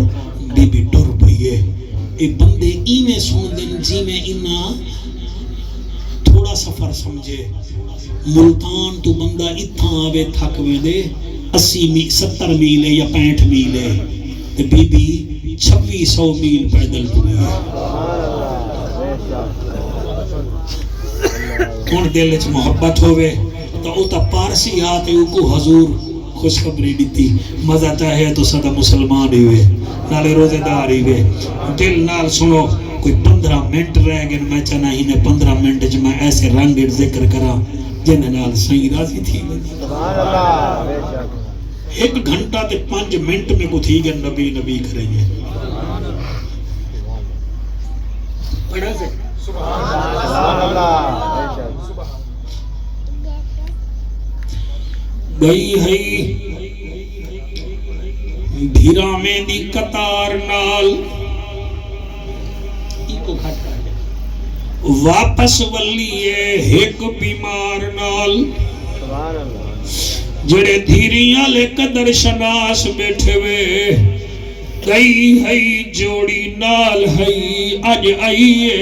بی بی ٹر پئی ہے اے بندے ایویں سن دن جی میں انہا تھوڑا سفر سمجھے ملتان تو بندہ اتھا آوے تھک میں دے 70 میل ہے یا 65 میل ہے تے بی بی 2600 میل پیدل ٹری ہے کون دل وچ محبت ہوئے تو اوتا پارسی آتے او کو حضور خوشخبری دیتی مزہ چاہے تو صدا مسلمان ہی ہوئے نالے روزے دار ہی ہوئے دل نال سنو کوئی 15 منٹ رہ گئے میں چاہنا ہی نے 15 منٹ جو میں ایسے رنگڑ ذکر کرا جنہیں نال سہی راضی تھی ایک گھنٹہ تے 5 منٹ میں کو تھی گئے نبی کریں گے پڑھا سے سبحان اللہ گئی ہے بھیرا میں دی قطار نال واپس ولیے ایک بیمار نال جڑے دھیریاں لے قدر شناس بیٹھے وے گئی ہے جوڑی نال ہے اج آئیے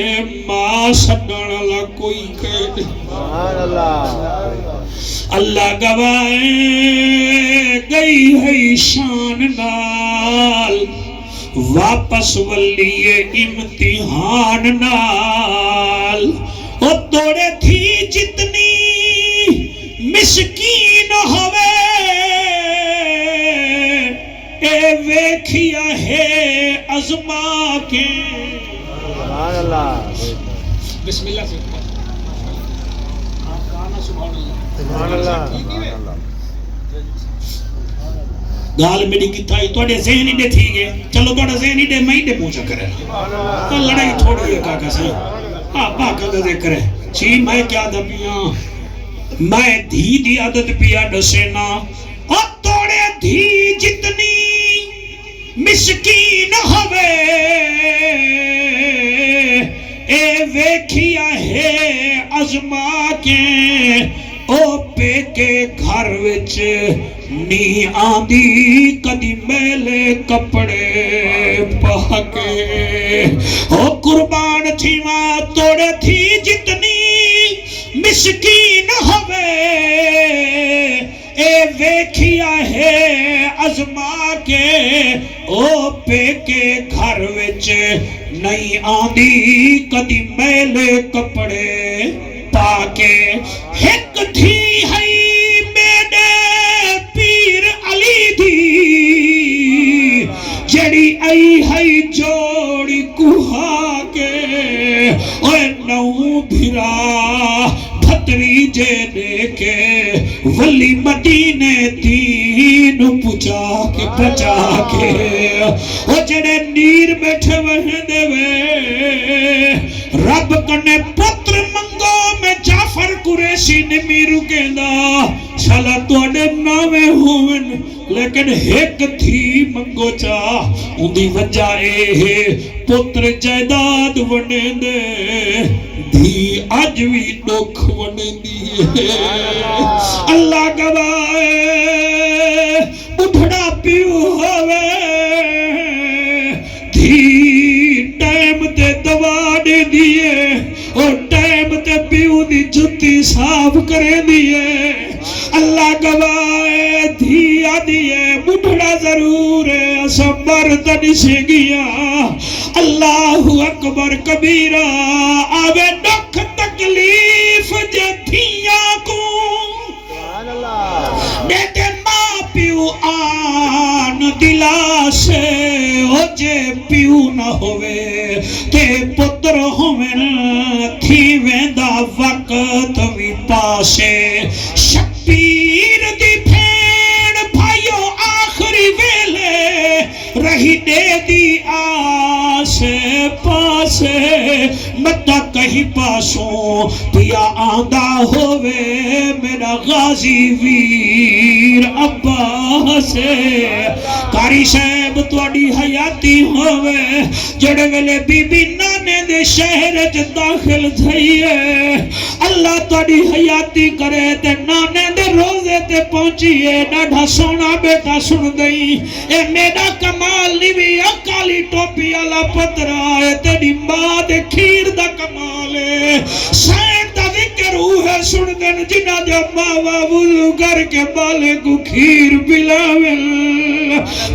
ماں سڈن لا کوئی کہہ سبحان اللہ گوائے گئی ہے شان نال واپس ولیے امتحان نال او توڑے تھی جتنی مسکین ہوئے اے ویکھیا ہے ازما کے سبحان اللہ بسم اللہ سے سبحان اللہ گال میری کتا ہی توڑے ذہن ہی دے تھی گئے چلو توڑا ذہن ہی دے میں ہی دے پوچھا کرے لڑائی تھوڑی ہے کاکا سے باقا کا ذکر ہے چی میں کیا دبیاں میں دھی دی عدد پیا ڈسینا اور توڑے دھی جتنی مسکین ہوئے اے ویکھیا ہے ازما کے او پے کے گھر وچ نی آندی کدی میلے کپڑے پا کے او قربان تھی ماں توڑے تھی جتنی مسکین ہوے اے ویکھیا ہے ازما کے او پیکے گھر وچ نہیں آندی کدی میلے کپڑے پا کے ایک تھی ہے میرے پیر علی دی جڑی آئی ہے جوڑی کوہا کے اوے نو بھرا بھتری جے دے کے ولی مدینے دین پچا کے بچا کے او جڑے نیر بیٹھے وہیں دے وے رب کنے پتر منگو میں جعفر قریشی نے میرو کہندا شالا توڑے نامے ہوئن لیکن ایک تھی منگو چاہ اندی وجہ اے ہے پتر جائداد ونے دے دھی آج بھی دکھ ونے دی اللہ گواہ اٹھڑا پیو ہوئے دھی ٹائم تے دوا دے دیئے اور ٹائم تے پیو دی جتی صاف کرے دیئے اللہ گواہ دھیا دیئے مٹھڑا ضرور ہے اسمبر تنشے گیا اللہ اکبر کبیرہ آوے دکھ تکلیف جے دھیا کو دیتے ماں پیو آن دلا سے ہو جے پیو نہ ہوئے تے پتر ہوئن تھی ویندہ وقت وی پاسے شبیر دی پھین بھائیو آخری ویلے رہی دے دی آسے پاسے مدہ کہیں پاسوں پیا آندہ ہوئے میرا غازی ویر عباسے کاری صاحب توڑی حیاتی ہوئے جڑے ویلے بی بی نانے دے شہر چ داخل تھئیے اللہ توڑی حیاتی کرے تے نانے دے روزے تے پہنچیے ڈاڑھا سونا بیٹا سن گئی اے میرا کمال نیوی اکالی ٹوپی اللہ پتر آئے تیری ماں دے کھیر دا کمال ہے سین دا ذکر ہے سن دن جنہ جب ماں وضو کر کے بالے کو کھیر پلاوے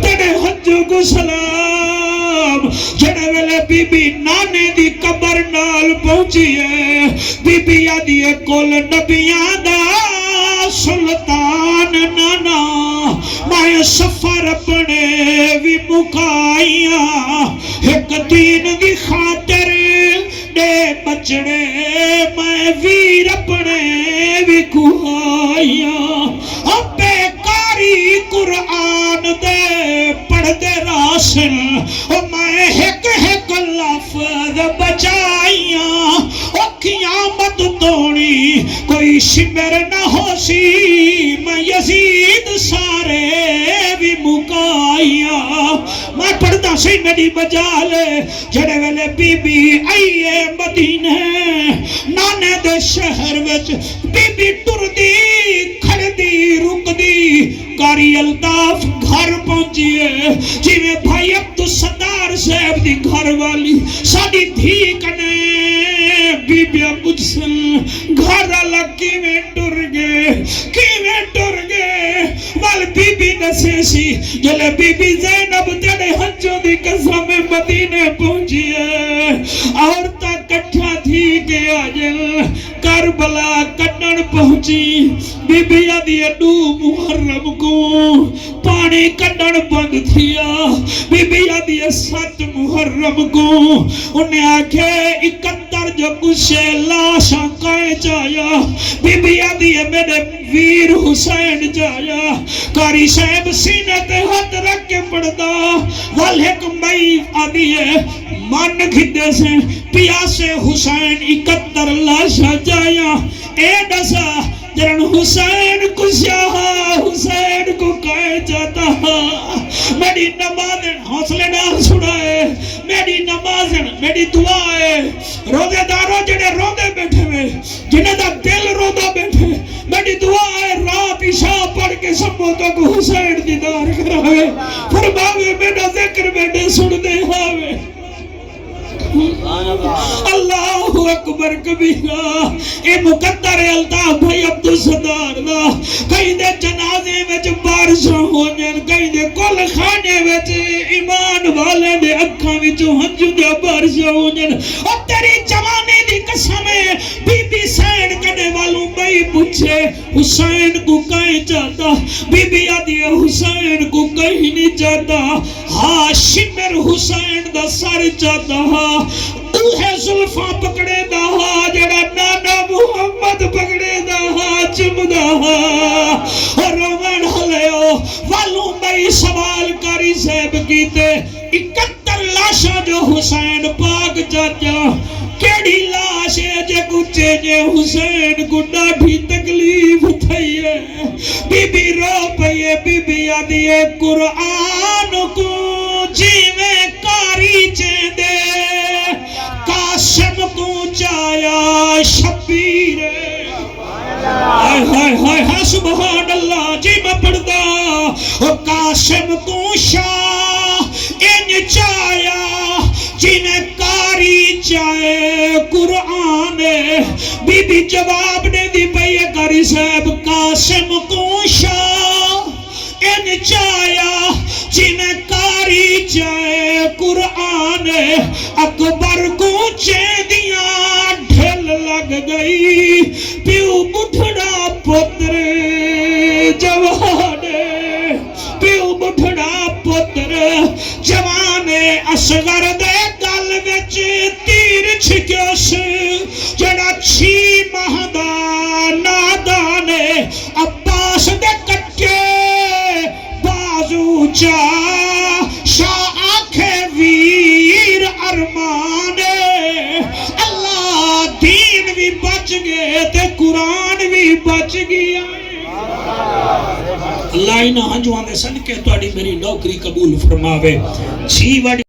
تیرے حجو کو سلام جنہ ویلے بی بی نانے دی قبر نال پہنچی ہے بی بی آدھی کول نبیاں دا سلطان نانا مائے سفر اپنے وی مکائیاں ایک دین دی خاطر دے بچڑے میں ویر اپنے وی کھائیاں ابے کاری قرآن دے پڑھ دے راسل میں ایک لفظ بچائیاں قیامت توڑی کوئی شمر نہ ہو سی میں یزید سارے بھی مکائیاں میں پڑھتا سی میری بجالے جڑے ویلے بی بی آئیے مدینے نانے دے شہر وچ بی بی ٹر دی کھڑ دی رک دی کاری الطاف گھر پہنچیے جی میں بھائی عبدالستار صاحب دی گھر والی ساڑی دھی کنے بی بی مجھسن گھر اللہ کیویں ٹر گئے وال بی بی نسے سی جلے بی بی زینب تیرے ہنچوں دی قسم مدینے پہنچیے عورتہ کٹھا تھی کہ آجل کربلا کٹن پہنچی بی بی آدھی اڈو محرم کو پانی کٹن بند تھیا بی بی آدھی 7 محرم کو انہیں آکھے 71 جو کچھے لاشاں کائیں چایا بی بی آدھی میرے ویر حسین جایا کاری صاحب سینہ تے ہاتھ رکھ کے پڑھتا والہک مئی آدھی ہے مان گھدے سے پیاسے حسین 71 لاشاں جایا اے ڈسا جرن حسین کو شاہا حسین کو کہے جاتا میری نماز حوصلے نال سنائے میری نماز میری دعائے روزے داروں جنہیں روزے بیٹھے ہوئے جنہیں دا دل روزہ بیٹھے میری دعائے رات عشاء پڑھ کے سب موتوں کو حسین دیدار کراوے فرماوے میرا ذکر بیٹھے سن دے ہاوے اللہ اکبر کبیرہ اے مقدر الطاف بھائی عبدالصدار دا کہیں دے جنازے وچ بارشاں ہونجن کہیں دے کل خانے وچ ایمان والے دے اکھاں وچوں ہنجو دے بارشاں ہونجن اور تیری جوانی دی قسم ہے بی بی سین کنے والوں بھائی پوچھے حسین کو کہیں چاہتا بی بی آدھی حسین کو کہیں نہیں چاہتا ہاں شمر حسین دا سر چاہتا ہاں اوہے زلفاں پکڑے دا ہاں جڑا نانا محمد پکڑے دا ہاں چم دا ہاں اور روان ہلیو والوں بھائی سوال کاری صاحب کیتے 71 لاشا جو حسین پاک چاچا کیڑی لاش ہے جے کچھے جے حسین کو ڈاڑھی تکلیف تھئی ہے بی بی رو پئیے بی بی آدھیے قرآن کو جیویں کاری چیندے قاسم کو چایا شبیر ہائے ہائے ہائے ہائے سبحان اللہ جی میں پڑھدا او قاسم کو شاہ ان چایا جنہیں کاری چاہے قرآن بی بی جواب نے دی پئیے کاری صاحب قاسم کو شاہ ان چایا جنہیں کاری چاہے قرآن اکبر کو چیندیاں ڈھل لگ گئی پیو بٹھڑا پتر جوان پیو بٹھڑا پتر جوان اصغر دے گل وچ تیر چھکیس جڑا 6 ماہ دا نادان عباس دے کٹے بازو چا شاہ آنکھے ویر ارمان اللہ دین بھی بچ گئے تے قرآن بھی بچ گیا اللہ انہاں جوان دے صدقے تہاڈی میری نوکری قبول فرماوے جی وڈی